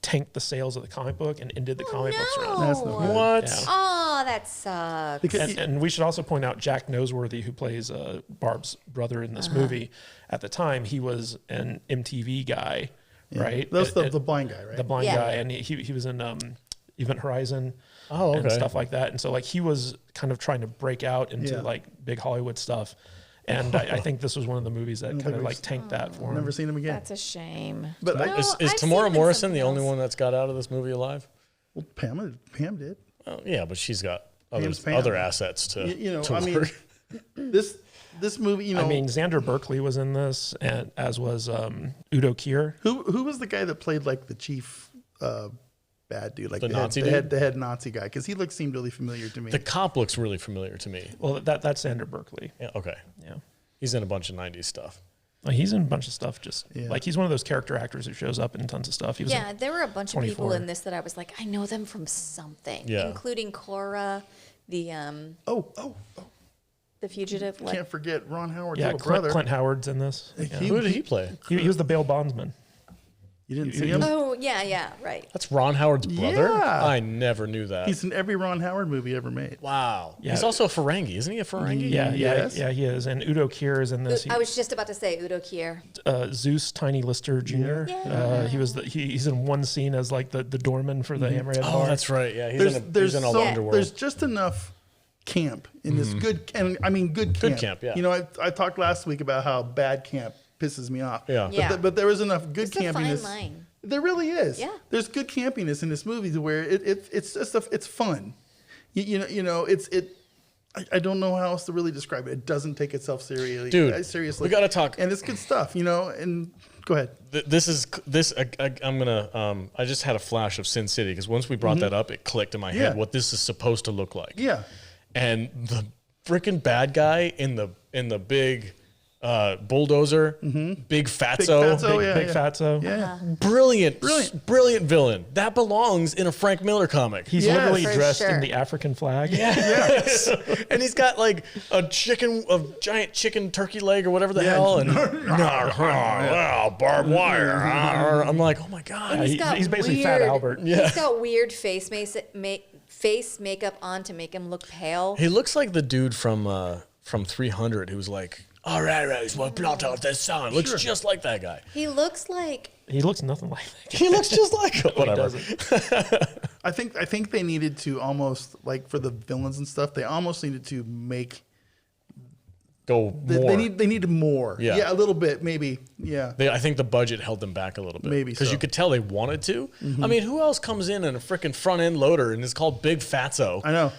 tanked the sales of the comic book and ended the comic books run. That's not good. What? Yeah. Oh, that sucks. And we should also point out Jack Noseworthy, who plays Barb's brother in this movie. At the time, he was an MTV guy, right? That's the blind guy, right? The blind guy, and he was in Event Horizon and stuff like that. And so like he was kind of trying to break out into like big Hollywood stuff. And I think this was one of the movies that kind of like tanked that for him. Never seen him again. That's a shame. But Is I've Tamora seen Morrison the something only else. one that's got out of this movie alive? well, Pam did. Oh, yeah, but she's got Pam's Pam. other assets to to I mean, work. this movie, I mean, Xander Berkeley was in this, and as was Udo Kier. who was the guy that played like the chief bad dude, like The Nazi head, dude? the head Nazi guy? Because he seemed really familiar to me. The cop looks really familiar to me. Well, that's Xander Berkeley. Yeah, okay. Yeah. He's in a bunch of 90s stuff. He's in a bunch of stuff. Just Yeah. like he's one of those character actors who shows up in tons of stuff. He was Yeah, there were a bunch of people 24. in this that I was like, I know them from something, Yeah. including Cora, the fugitive. What? Can't forget Ron Howard's yeah, little brother. Clint Howard's in this. Yeah. Who did he play? He was the bail bondsman. You didn't see him? Oh yeah, right. That's Ron Howard's brother? Yeah. I never knew that. He's in every Ron Howard movie ever made. Wow. Yeah. He's also a Ferengi. Isn't he a Ferengi? Yeah, Yes. he is. And Udo Kier is in this. I was just about to say Udo Kier. Zeus Tiny Lister Jr. Yeah. He was he's in one scene as like the doorman for the Hammerhead Oh, bar. that's right. Yeah, he's in all the underworld. There's just enough camp in this good, and I mean good camp. Good camp, yeah. You know, I talked last week about how bad camp pisses me off. Yeah. Yeah. But there was enough good It's a fine campiness. line. There really is. Yeah. There's good campiness in this movie to where it's just it's fun. You know I don't know how else to really describe it. It doesn't take itself seriously. Dude, seriously. we gotta talk. And it's good stuff. You know. And go ahead. I'm gonna. I just had a flash of Sin City because once we brought that up, it clicked in my head Yeah. what this is supposed to look like. Yeah. And the freaking bad guy in the big bulldozer, big fatso, Big Fatso. Yeah. brilliant villain. That belongs in a Frank Miller comic. He's Yes. literally For dressed sure. in the African flag. Yes. And he's got like a giant chicken turkey leg or whatever the hell. And barbed wire. I'm like, oh my God. And he's basically Fat Albert. Yeah. He's got weird face makeup on to make him look pale. He looks like the dude from 300 who was like, all right, we'll plot out this song. Looks just like that guy. He looks like He looks nothing like that. He looks just like whatever. I think they needed to almost like for the villains and stuff. They almost needed to make. Go more. They needed more. Yeah. Yeah, a little bit maybe. Yeah. I think the budget held them back a little bit. Maybe because so. you could tell they wanted to. I mean, who else comes in a freaking front end loader and is called Big Fatso? I know.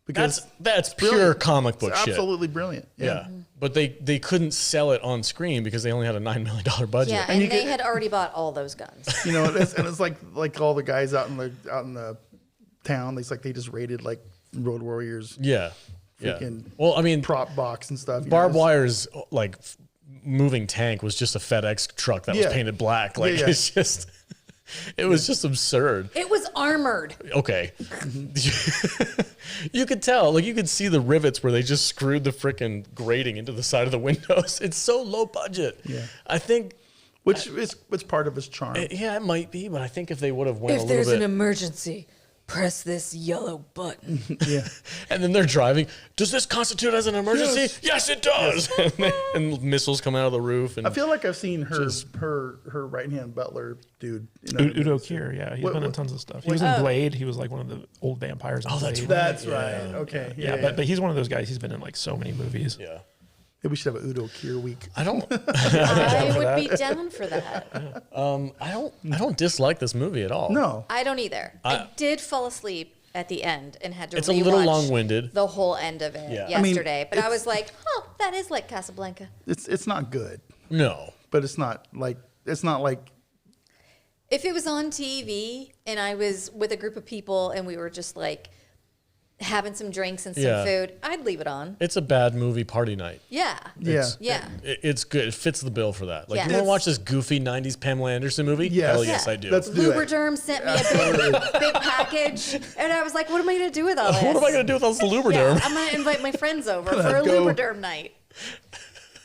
Because That's pure brilliant. comic book It's shit. absolutely brilliant. Yeah. But they couldn't sell it on screen because they only had a $9 million budget. yeah, And you and they get- had already bought all those guns. You know, it's like all the guys out in the town. It's like they just raided like Road Warriors. Yeah. Freaking Well, I mean, prop box and stuff. Barbed Wire's like moving tank was just a FedEx truck that was Yeah. painted black. Like Yeah. it's just, it was just absurd. It was armored. Okay. You could tell, like you could see the rivets where they just screwed the frickin' grating into the side of the windows. It's so low budget. Yeah. I think, Which is part of his charm. yeah, it might be, but I think if they would have went a If little there's bit, an emergency, press this yellow button. Yeah. and then they're driving. Does this constitute as an emergency? Yes, it does. And missiles come out of the roof. And I feel like I've seen her right hand butler dude. Udo Kier, yeah, he's been in tons of stuff. He was in Blade. He was like one of the old vampires. In Blade. That's right. Okay. Yeah, but he's one of those guys. He's been in like so many movies. yeah. Maybe we should have a Udo Kier week. I don't. I would be down for that. I don't dislike this movie at all. No. I don't either. I did fall asleep at the end and had to It's a little rewatch long-winded. the whole end of it Yeah. yesterday. But I it's- was like, oh, that is like Casablanca. It's not good, No. but it's not like If it was on TV and I was with a group of people and we were just like having some drinks and some Yeah. food, I'd leave it on. It's a bad movie party night. Yeah. yeah. Yeah. It's good. It fits the bill for that. Like, Yeah. you want to watch this goofy 90s Pamela Anderson movie? Yes. Hell yes, Yeah. I do. Let's do it. Lubriderm sent me a big package. And I was like, what am I going to do with all this? What am I going to do with all this Yeah, Lubriderm? I'm going to invite my friends over for a Go. Lubriderm night.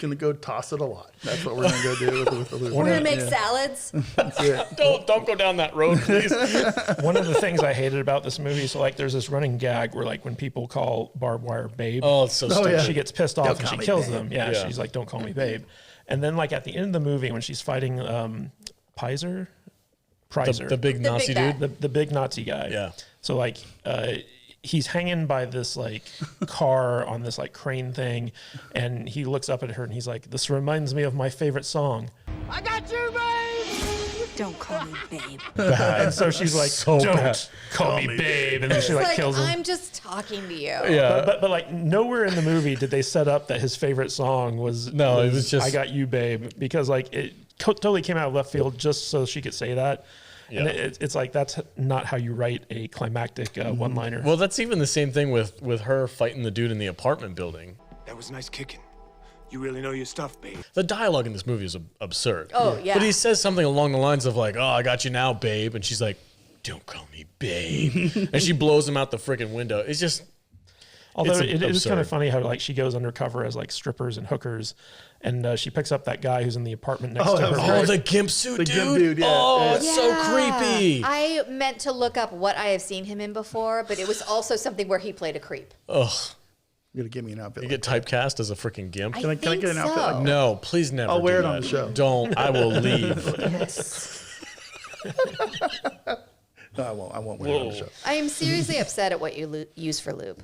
Gonna go toss it a lot. That's what we're gonna go do with the Udo. We're going to make salads. That's it. Don't go down that road, please. One of the things I hated about this movie, so like there's this running gag where like when people call Barb Wire babe, Oh, it's so stupid. yeah. she gets pissed off Don't and call she me kills babe. them. Yeah, Yeah. she's like, don't call me babe. And then like at the end of the movie when she's fighting Pizer, The big The Nazi big bad. dude. the big Nazi guy. Yeah. So like he's hanging by this like car on this like crane thing, and he looks up at her and he's like, "This reminds me of my favorite song." Don't call me babe. And so she's like, So "Don't bad. call me babe," and then she It's like like, kills him. I'm just talking to you. Yeah. But like nowhere in the movie did they set up that his favorite song was No, it was just- "I Got You, Babe," because like it totally came out of left field just so she could say that. And Yeah. it's like that's not how you write a climactic one-liner. Well, that's even the same thing with her fighting the dude in the apartment building. That was nice kicking. You really know your stuff, babe. The dialogue in this movie is absurd. Oh, yeah. But he says something along the lines of like, "Oh, I got you now, babe," and she's like, "Don't call me babe," and she blows him out the freaking window. It's just. Although it's it is kind of absurd. funny how like she goes undercover as like strippers and hookers, and she picks up that guy who's in the apartment next Oh, to that her. was Oh, the gimp suit The dude. gimp dude, yeah. Oh, Yeah. it's so creepy. I meant to look up what I have seen him in before, but it was also something where he played a creep. Ugh. You're gonna give me an outfit. You like get typecast as a freaking gimp. I Can I think get an outfit like so. No, please never. I'll wear do it on that. the show. Don't. I will leave. No, I won't wear it on the show. I am seriously upset at what you use for lube.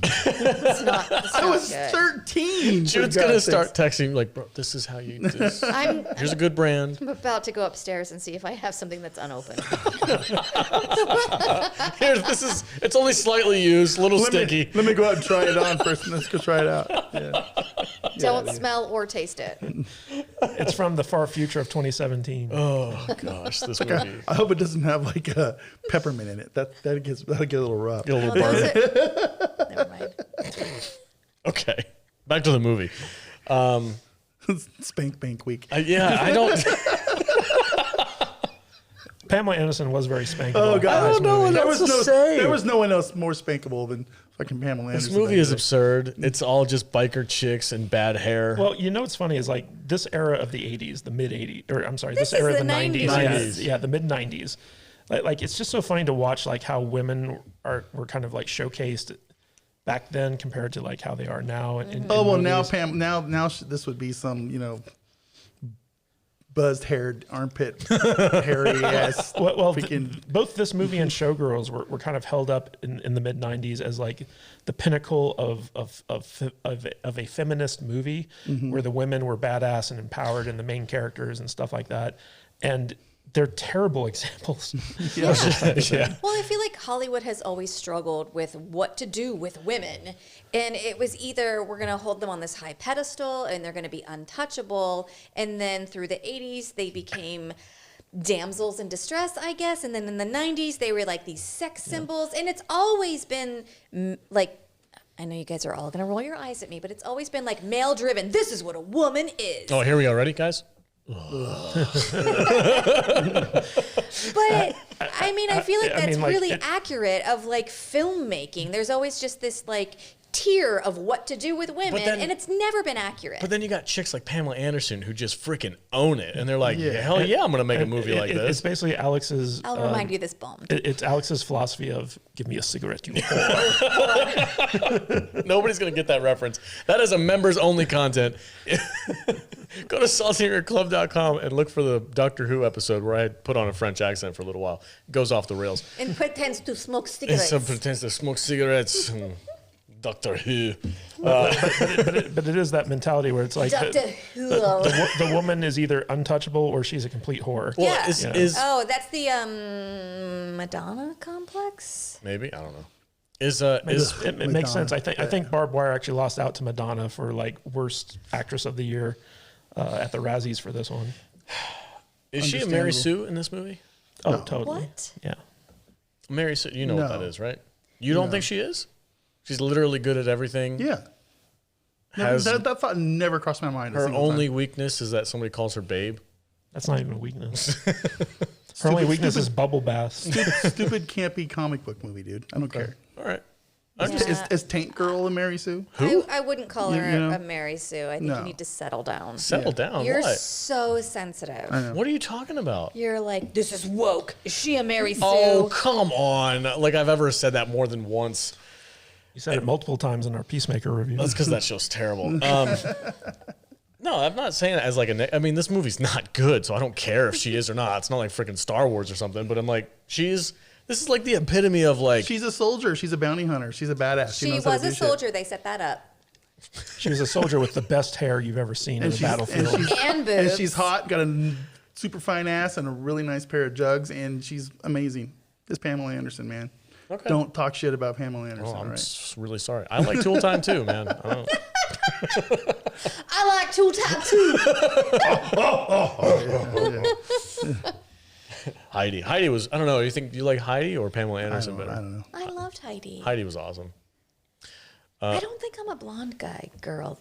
It's not I was good. 13. Jude's gonna start texting like, "Bro, this is how you do this. I'm Here's a good brand." about to go upstairs and see if I have something that's unopened. Here, it's only slightly used, a little sticky. Let me go out and try it on first, and let's go try it out. Yeah. Don't smell or taste it. It's from the far future of 2017. Oh gosh, this movie. I hope it doesn't have like a peppermint in it. That'll get a little rough. Get a Oh, little does burn. it? Never mind. Okay, back to the movie. Spank Bank Week. Yeah, I don't. Pamela Anderson was very spankable. Oh God, I don't know what else to say. There was no one else more spankable than fucking Pamela Anderson. This movie is either. absurd. It's all just biker chicks and bad hair. Well, you know what's funny is like this era of the 80s, the mid 80s, or I'm sorry, This this era is of the the 90s. 90s. Yeah, the mid 90s. Like it's just so funny to watch like how women were kind of like showcased back then compared to like how they are now. In Oh well, movies. now this would be some buzzed haired armpit hairy ass. Well, freaking both this movie and Showgirls were kind of held up in the mid '90s as like the pinnacle of a feminist movie where the women were badass and empowered and the main characters and stuff like that, and they're terrible examples. yeah. Well, I feel like Hollywood has always struggled with what to do with women. And it was either we're going to hold them on this high pedestal and they're going to be untouchable. And then through the 80s, they became damsels in distress, I guess. And then in the 90s, they were like these sex symbols. And it's always been like, I know you guys are all going to roll your eyes at me, but it's always been like male driven. This is what a woman is. Oh, here we go. Ready, guys? But I mean, I feel like that's like, really accurate of like filmmaking. There's always just this like tier of what to do with women, and it's never been accurate. But then you got chicks like Pamela Anderson who just freaking own it, and they're like, hell yeah, I'm gonna make a movie like this. It's basically Alex's. I'll remind you this bomb. It's Alex's philosophy of give me a cigarette, you whore. Nobody's gonna get that reference. That is a members only content. Go to saltynerclub.com and look for the Doctor Who episode where I put on a French accent for a little while. It goes off the rails. And pretends to smoke cigarettes. Some pretends to smoke cigarettes. Doctor Who. But it is that mentality where it's like the woman is either untouchable or she's a complete whore. Well, Yeah. is that's the Madonna complex? maybe, I don't know. It makes sense. I think Barb Wire actually lost out to Madonna for like worst actress of the year at the Razzies for this one. Is she a Mary Sue in this movie? Oh, totally. What? Yeah. Mary Sue, you know what that is, right? You don't think she is? She's literally good at everything. Yeah. That thought never crossed my mind. Her only weakness is that somebody calls her babe. That's not even a weakness. Her only weakness is bubble baths. Stupid, campy comic book movie, dude. I don't care. All right. Is Taint Girl a Mary Sue? I wouldn't call her a Mary Sue. I think you need to settle down. Settle down? You're What? so sensitive. What are you talking about? You're like, this is woke. Is she a Mary Sue? Oh, come on. Like I've ever said that more than once. You said it multiple times in our Peacemaker review. That's because that show's terrible. No, I'm not saying that as like I mean, this movie's not good, so I don't care if she is or not. It's not like freaking Star Wars or something, but I'm like, this is like the epitome of like. She's a soldier. She's a bounty hunter. She's a badass. She was a soldier. They set that up. She was a soldier with the best hair you've ever seen in the battlefield. And boobs. And she's hot, got a super fine ass and a really nice pair of jugs, and she's amazing. It's Pamela Anderson, man. Okay. Don't talk shit about Pamela Anderson. I'm really sorry. I like Tool Time too, man. I like Tool Time too. Heidi was, I don't know. Do you like Heidi or Pamela Anderson better? I don't know. I loved Heidi. Heidi was awesome. I don't think I'm a blonde girl.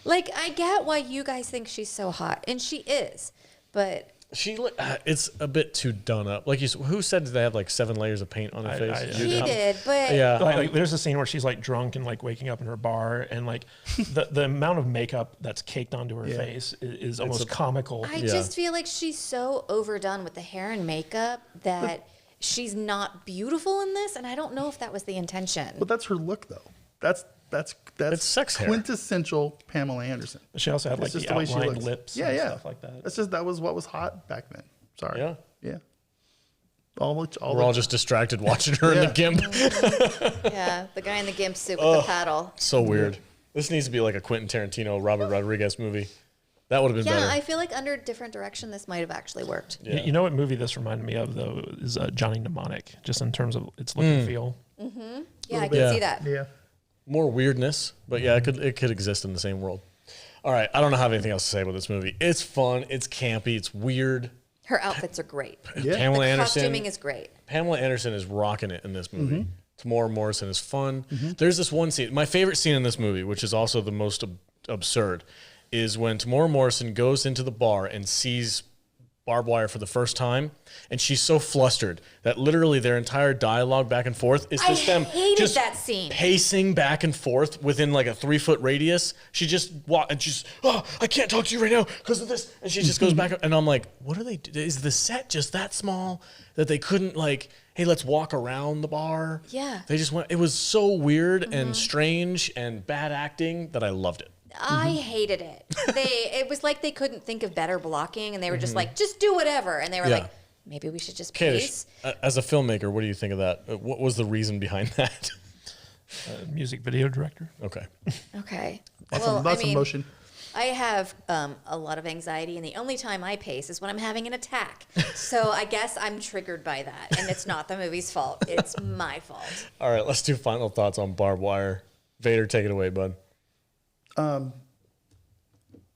Like, I get why you guys think she's so hot, and she is, but it's a bit too done up. Like who said they have like 7 layers of paint on her face? He did, but yeah. Like, there's a scene where she's like drunk and like waking up in her bar, and like the amount of makeup that's caked onto her face is almost comical. I just feel like she's so overdone with the hair and makeup that she's not beautiful in this, and I don't know if that was the intention. But that's her look, though. That's it's sex hair. quintessential Pamela Anderson. She also had like the outlined lips and stuff like that. That was what was hot back then. Sorry. Yeah. We're all just distracted watching her in the GIMP. Yeah, the guy in the GIMP suit with the paddle. So weird. This needs to be like a Quentin Tarantino, Robert Rodriguez movie. That would have been better. Yeah, I feel like under a different direction, this might have actually worked. Yeah. You know what movie this reminded me of, though, is Johnny Mnemonic, just in terms of its look and feel. Mm-hmm. Yeah, I can see that. Yeah. More weirdness, but yeah, it could exist in the same world. All right, I don't have anything else to say about this movie. It's fun, it's campy, it's weird. Her outfits are great. Yeah. Pamela Anderson. Costuming is great. Pamela Anderson is rocking it in this movie. Tamora Morrison is fun. There's this one scene, my favorite scene in this movie, which is also the most absurd, is when Tamora Morrison goes into the bar and sees Barb Wire for the first time, and she's so flustered that literally their entire dialogue back and forth is just them hated that scene. Pacing back and forth within like a 3-foot radius. She just and she's, I can't talk to you right now because of this, and she just goes back, and I'm like, what are they? Is the set just that small that they couldn't like, hey, let's walk around the bar? Yeah, they just went. It was so weird and strange and bad acting that I loved it. I hated it. It was like they couldn't think of better blocking, and they were just like, just do whatever. And they were like, maybe we should just pace. As a filmmaker, what do you think of that? What was the reason behind that? Music video director. Okay. Okay. Lots of motion. I have a lot of anxiety, and the only time I pace is when I'm having an attack. So I guess I'm triggered by that, and it's not the movie's fault. It's my fault. All right, let's do final thoughts on Barb Wire. Vader, take it away, bud.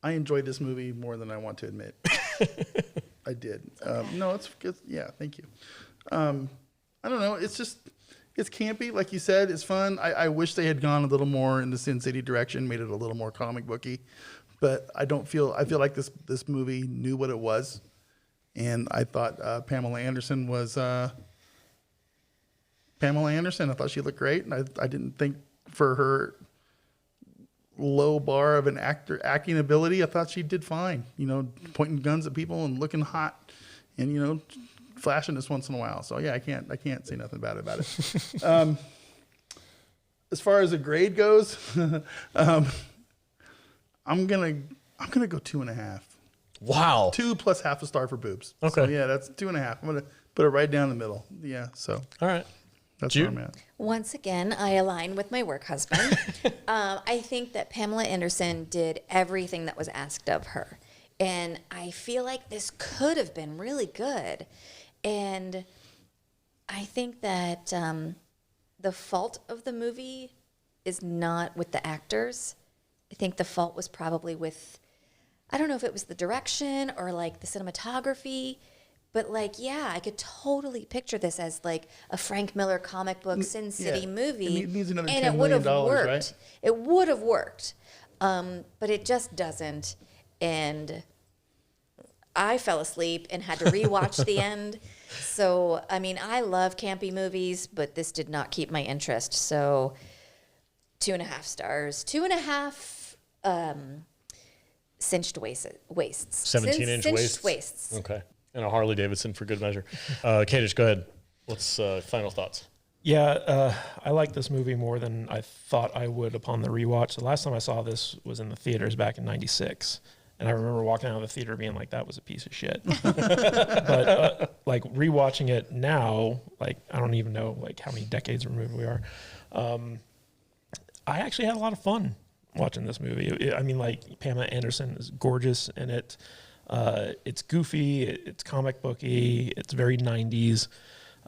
I enjoyed this movie more than I want to admit. I did. No, it's yeah. Thank you. I don't know. It's campy, like you said. It's fun. I wish they had gone a little more in the Sin City direction, made it a little more comic booky. But I feel like this movie knew what it was, And I thought Pamela Anderson was Pamela Anderson. I thought she looked great, and I didn't think for her low bar of an acting ability, I thought she did fine. You know, pointing guns at people and looking hot, and you know, flashing this once in a while. So yeah, I can't say nothing bad about it. As far as a grade goes, I'm gonna go 2.5. Wow. 2 plus half a star for boobs. Okay. So yeah, that's 2.5. I'm gonna put it right down the middle. Yeah. So All right. that's Jude? where I'm at. Once again, I align with my work husband. I think that Pamela Anderson did everything that was asked of her. And I feel like this could have been really good. And I think that the fault of the movie is not with the actors. I think the fault was probably with, I don't know if it was the direction or like the cinematography. But like, yeah, I could totally picture this as like a Frank Miller comic book Sin City movie, It needs another and $10 it would have million, worked. right? It would have worked, but it just doesn't. And I fell asleep and had to rewatch the end. So I mean, I love campy movies, but this did not keep my interest. So 2.5 stars, 2.5 cinched waists, 17-inch cinched waists. Okay. And a Harley Davidson for good measure. Kadish, go ahead. What's final thoughts? Yeah, I like this movie more than I thought I would upon the rewatch. The last time I saw this was in the theaters back in '96. And I remember walking out of the theater being like, that was a piece of shit. But like rewatching it now, like I don't even know like how many decades removed we are. I actually had a lot of fun watching this movie. I mean, like Pamela Anderson is gorgeous in it. It's goofy, it's comic booky, it's very 90s,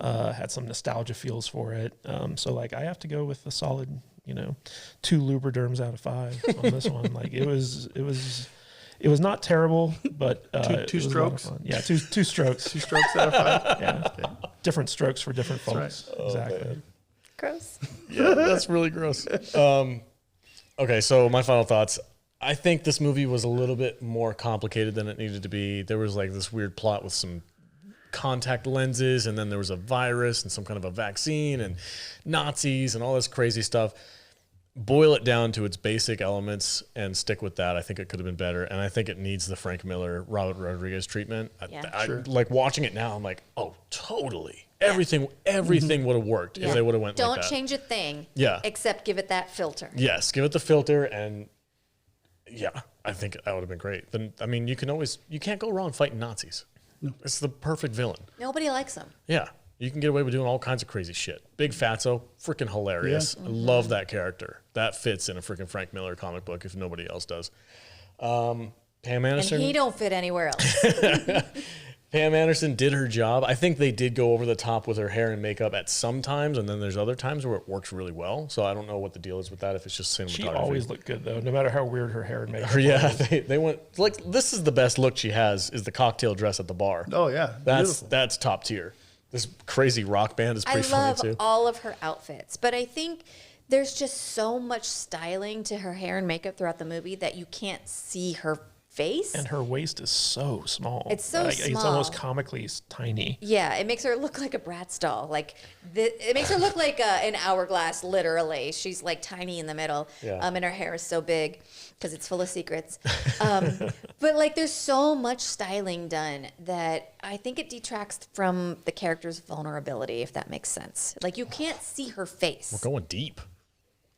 had some nostalgia feels for it. So like I have to go with a solid, 2 Lubriderms out of 5 on this one. Like it was not terrible, but two strokes. Yeah, two strokes. 2 strokes out of 5. Yeah, okay. Different strokes for different folks. Right. Exactly. Gross. Yeah, that's really gross. Okay, so my final thoughts. I think this movie was a little bit more complicated than it needed to be. There was like this weird plot with some contact lenses, and then there was a virus and some kind of a vaccine and Nazis and all this crazy stuff. Boil it down to its basic elements and stick with that. I think it could have been better, and I think it needs the Frank Miller, Robert Rodriguez treatment. Yeah. Sure. Like watching it now, I'm like, oh, totally. Everything would have worked if they would have went Don't like that. change a thing. Yeah. Except give it that filter. Yes, give it the filter, and yeah, I think that would have been great. Then I mean, you can't go wrong fighting Nazis. No. It's the perfect villain. Nobody likes them. Yeah, you can get away with doing all kinds of crazy shit. Big Fatso, freaking hilarious. Yeah. I love that character. That fits in a freaking Frank Miller comic book if nobody else does. Pam Anderson. And he don't fit anywhere else. Pam Anderson did her job. I think they did go over the top with her hair and makeup at some times, and then there's other times where it works really well. So I don't know what the deal is with that, if it's just cinematography. She always looked good, though, no matter how weird her hair and makeup Yeah, was. they went, like, this is the best look she has, is the cocktail dress at the bar. Oh yeah, That's top tier. This crazy rock band is pretty funny, too. I love all of her outfits, but I think there's just so much styling to her hair and makeup throughout the movie that you can't see her face. And her waist is so small. It's so It's small. almost comically tiny. Yeah, it makes her look like a Bratz doll. Like it makes her look like an hourglass. Literally, she's like tiny in the middle, Yeah. and her hair is so big because it's full of secrets. But like, there's so much styling done that I think it detracts from the character's vulnerability, if that makes sense. Like, you can't see her face. We're going deep.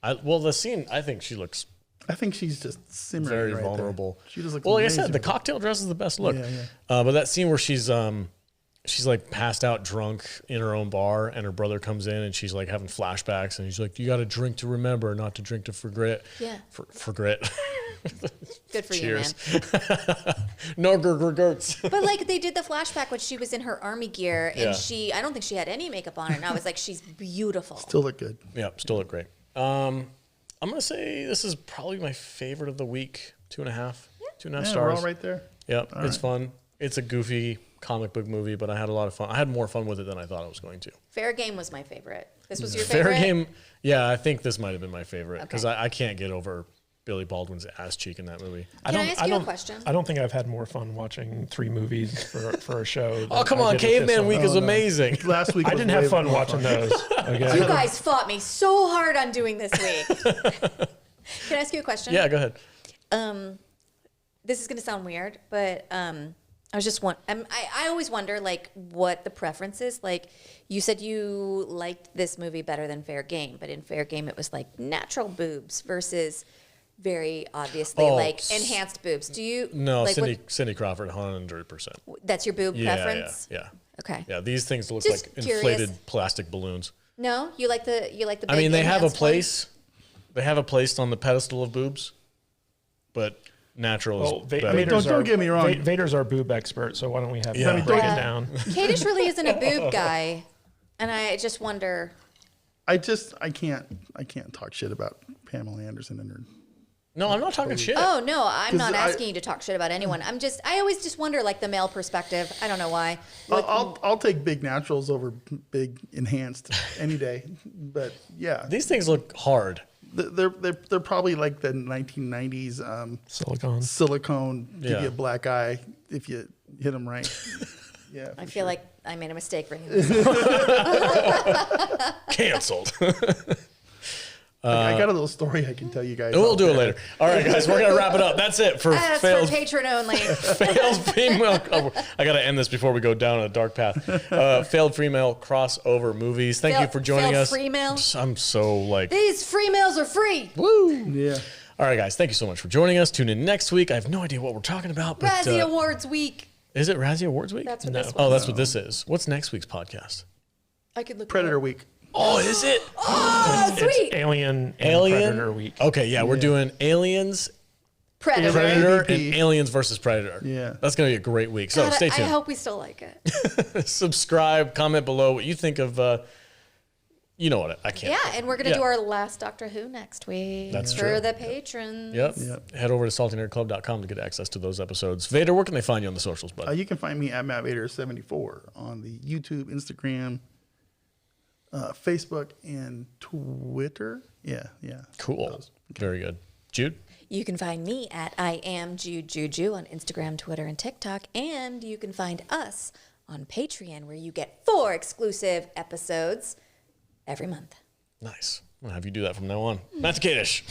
The scene, I think she looks I think she's just simmering very right vulnerable. There. She just looks well, like I amazing. said, the cocktail dress is the best look. Yeah, But that scene where she's like passed out drunk in her own bar, and her brother comes in, and she's like having flashbacks, and he's like, "You got to drink to remember, not to drink to forget." Yeah. Forget. Good for Cheers. you, man. No gurgurgurts. But like, they did the flashback when she was in her army gear, and Yeah. I don't think she had any makeup on, and I was like, she's beautiful. Still look good. Yeah, still look great. I'm gonna say this is probably my favorite of the week. 2.5. 2.5 Yeah, stars. we're all right there. Yep, it's fun. It's a goofy comic book movie, but I had a lot of fun. I had more fun with it than I thought I was going to. Fair Game was my favorite. This was your Fair favorite? Game, yeah, I think this might have been my favorite because Okay. I can't get over Billy Baldwin's ass cheek in that movie. Can I ask you a question? I don't think I've had more fun watching 3 movies for a show. Oh, come on. Caveman Week is amazing. Last week I didn't have fun watching those. Okay. You guys fought me so hard on doing this week. Can I ask you a question? Yeah, go ahead. This is going to sound weird, but I was just I always wonder like what the preference is. Like you said you liked this movie better than Fair Game, but in Fair Game it was like natural boobs versus very obviously like enhanced boobs. Do you like Cindy Crawford 100%. That's your boob preference? Yeah. Okay. Yeah, these things look Just like curious. inflated plastic balloons. No, you like the big I mean, they have a enhanced one? place. They have a place on the pedestal of boobs, but natural is better. Don't get me wrong. Vader's our boob expert, so why don't we have Yeah. him break it down? Kadish really isn't a boob guy, and I just wonder. I can't talk shit about Pamela Anderson and her. No, I'm not talking shit. Oh no, I'm not 'Cause asking you to talk shit about anyone. I always just wonder like the male perspective. I don't know why. I'll take big naturals over big enhanced any day. But yeah, These things look hard. they're probably like the 1990s silicone. Give Yeah. you a black eye if you hit them right. Yeah, I feel like I made a mistake bringing this up. Canceled. I got a little story I can tell you guys. We'll do it later. All right, guys, we're gonna wrap it up. That's it for That's fails. for patron only. Failed female. Oh, I gotta end this before we go down a dark path. Failed female crossover movies. Thank you for joining failed us. free mail? I'm so like. These free mails are free. Woo! Yeah. All right, guys. Thank you so much for joining us. Tune in next week. I have no idea what we're talking about. But, Razzie Awards week. Is it Razzie Awards week? That's what No. this Oh, was. that's what this is. What's next week's podcast? I could look. Predator Week. Oh, is it? Oh, It's sweet. Alien and Alien Predator week. Okay, yeah, we're doing Aliens, Predator. Predator, AVP. and Aliens versus Predator. Yeah. That's gonna be a great week. So God, stay I tuned. hope we still like it. Subscribe, comment below what you think of. You know what? I can't. Yeah, and we're gonna Yeah. do our last Doctor Who next week. That's for true. the patrons. Yep. Head over to saltynerdclub.com to get access to those episodes. Vader, where can they find you on the socials, bud? You can find me at MattVader74 on the YouTube, Instagram, Facebook, and Twitter. Yeah. Cool. Those. Very good. Jude? You can find me at I am Juju on Instagram, Twitter, and TikTok, and you can find us on Patreon, where you get 4 exclusive episodes every month. Nice. I'm going to have you do that from now on. Matthew Kadish.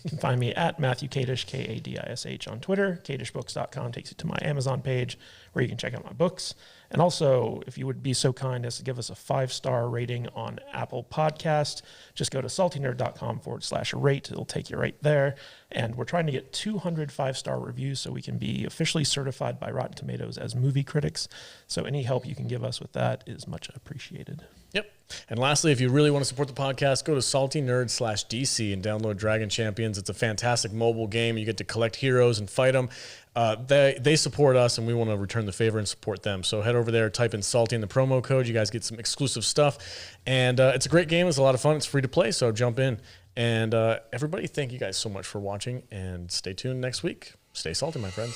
You can find me at Matthew Kadish, Kadish on Twitter. KadishBooks.com takes you to my Amazon page where you can check out my books. And also, if you would be so kind as to give us a 5-star rating on Apple Podcast, just go to saltynerd.com/rate. It'll take you right there. And we're trying to get 200 5-star reviews so we can be officially certified by Rotten Tomatoes as movie critics. So any help you can give us with that is much appreciated. Yep. And lastly, if you really want to support the podcast, go to saltynerd.com/DC and download Dragon Champions. It's a fantastic mobile game. You get to collect heroes and fight them. They support us, and we want to return the favor and support them. So head over there, type in Salty in the promo code. You guys get some exclusive stuff. And it's a great game. It's a lot of fun. It's free to play, so jump in. And everybody, thank you guys so much for watching. And stay tuned next week. Stay salty, my friends.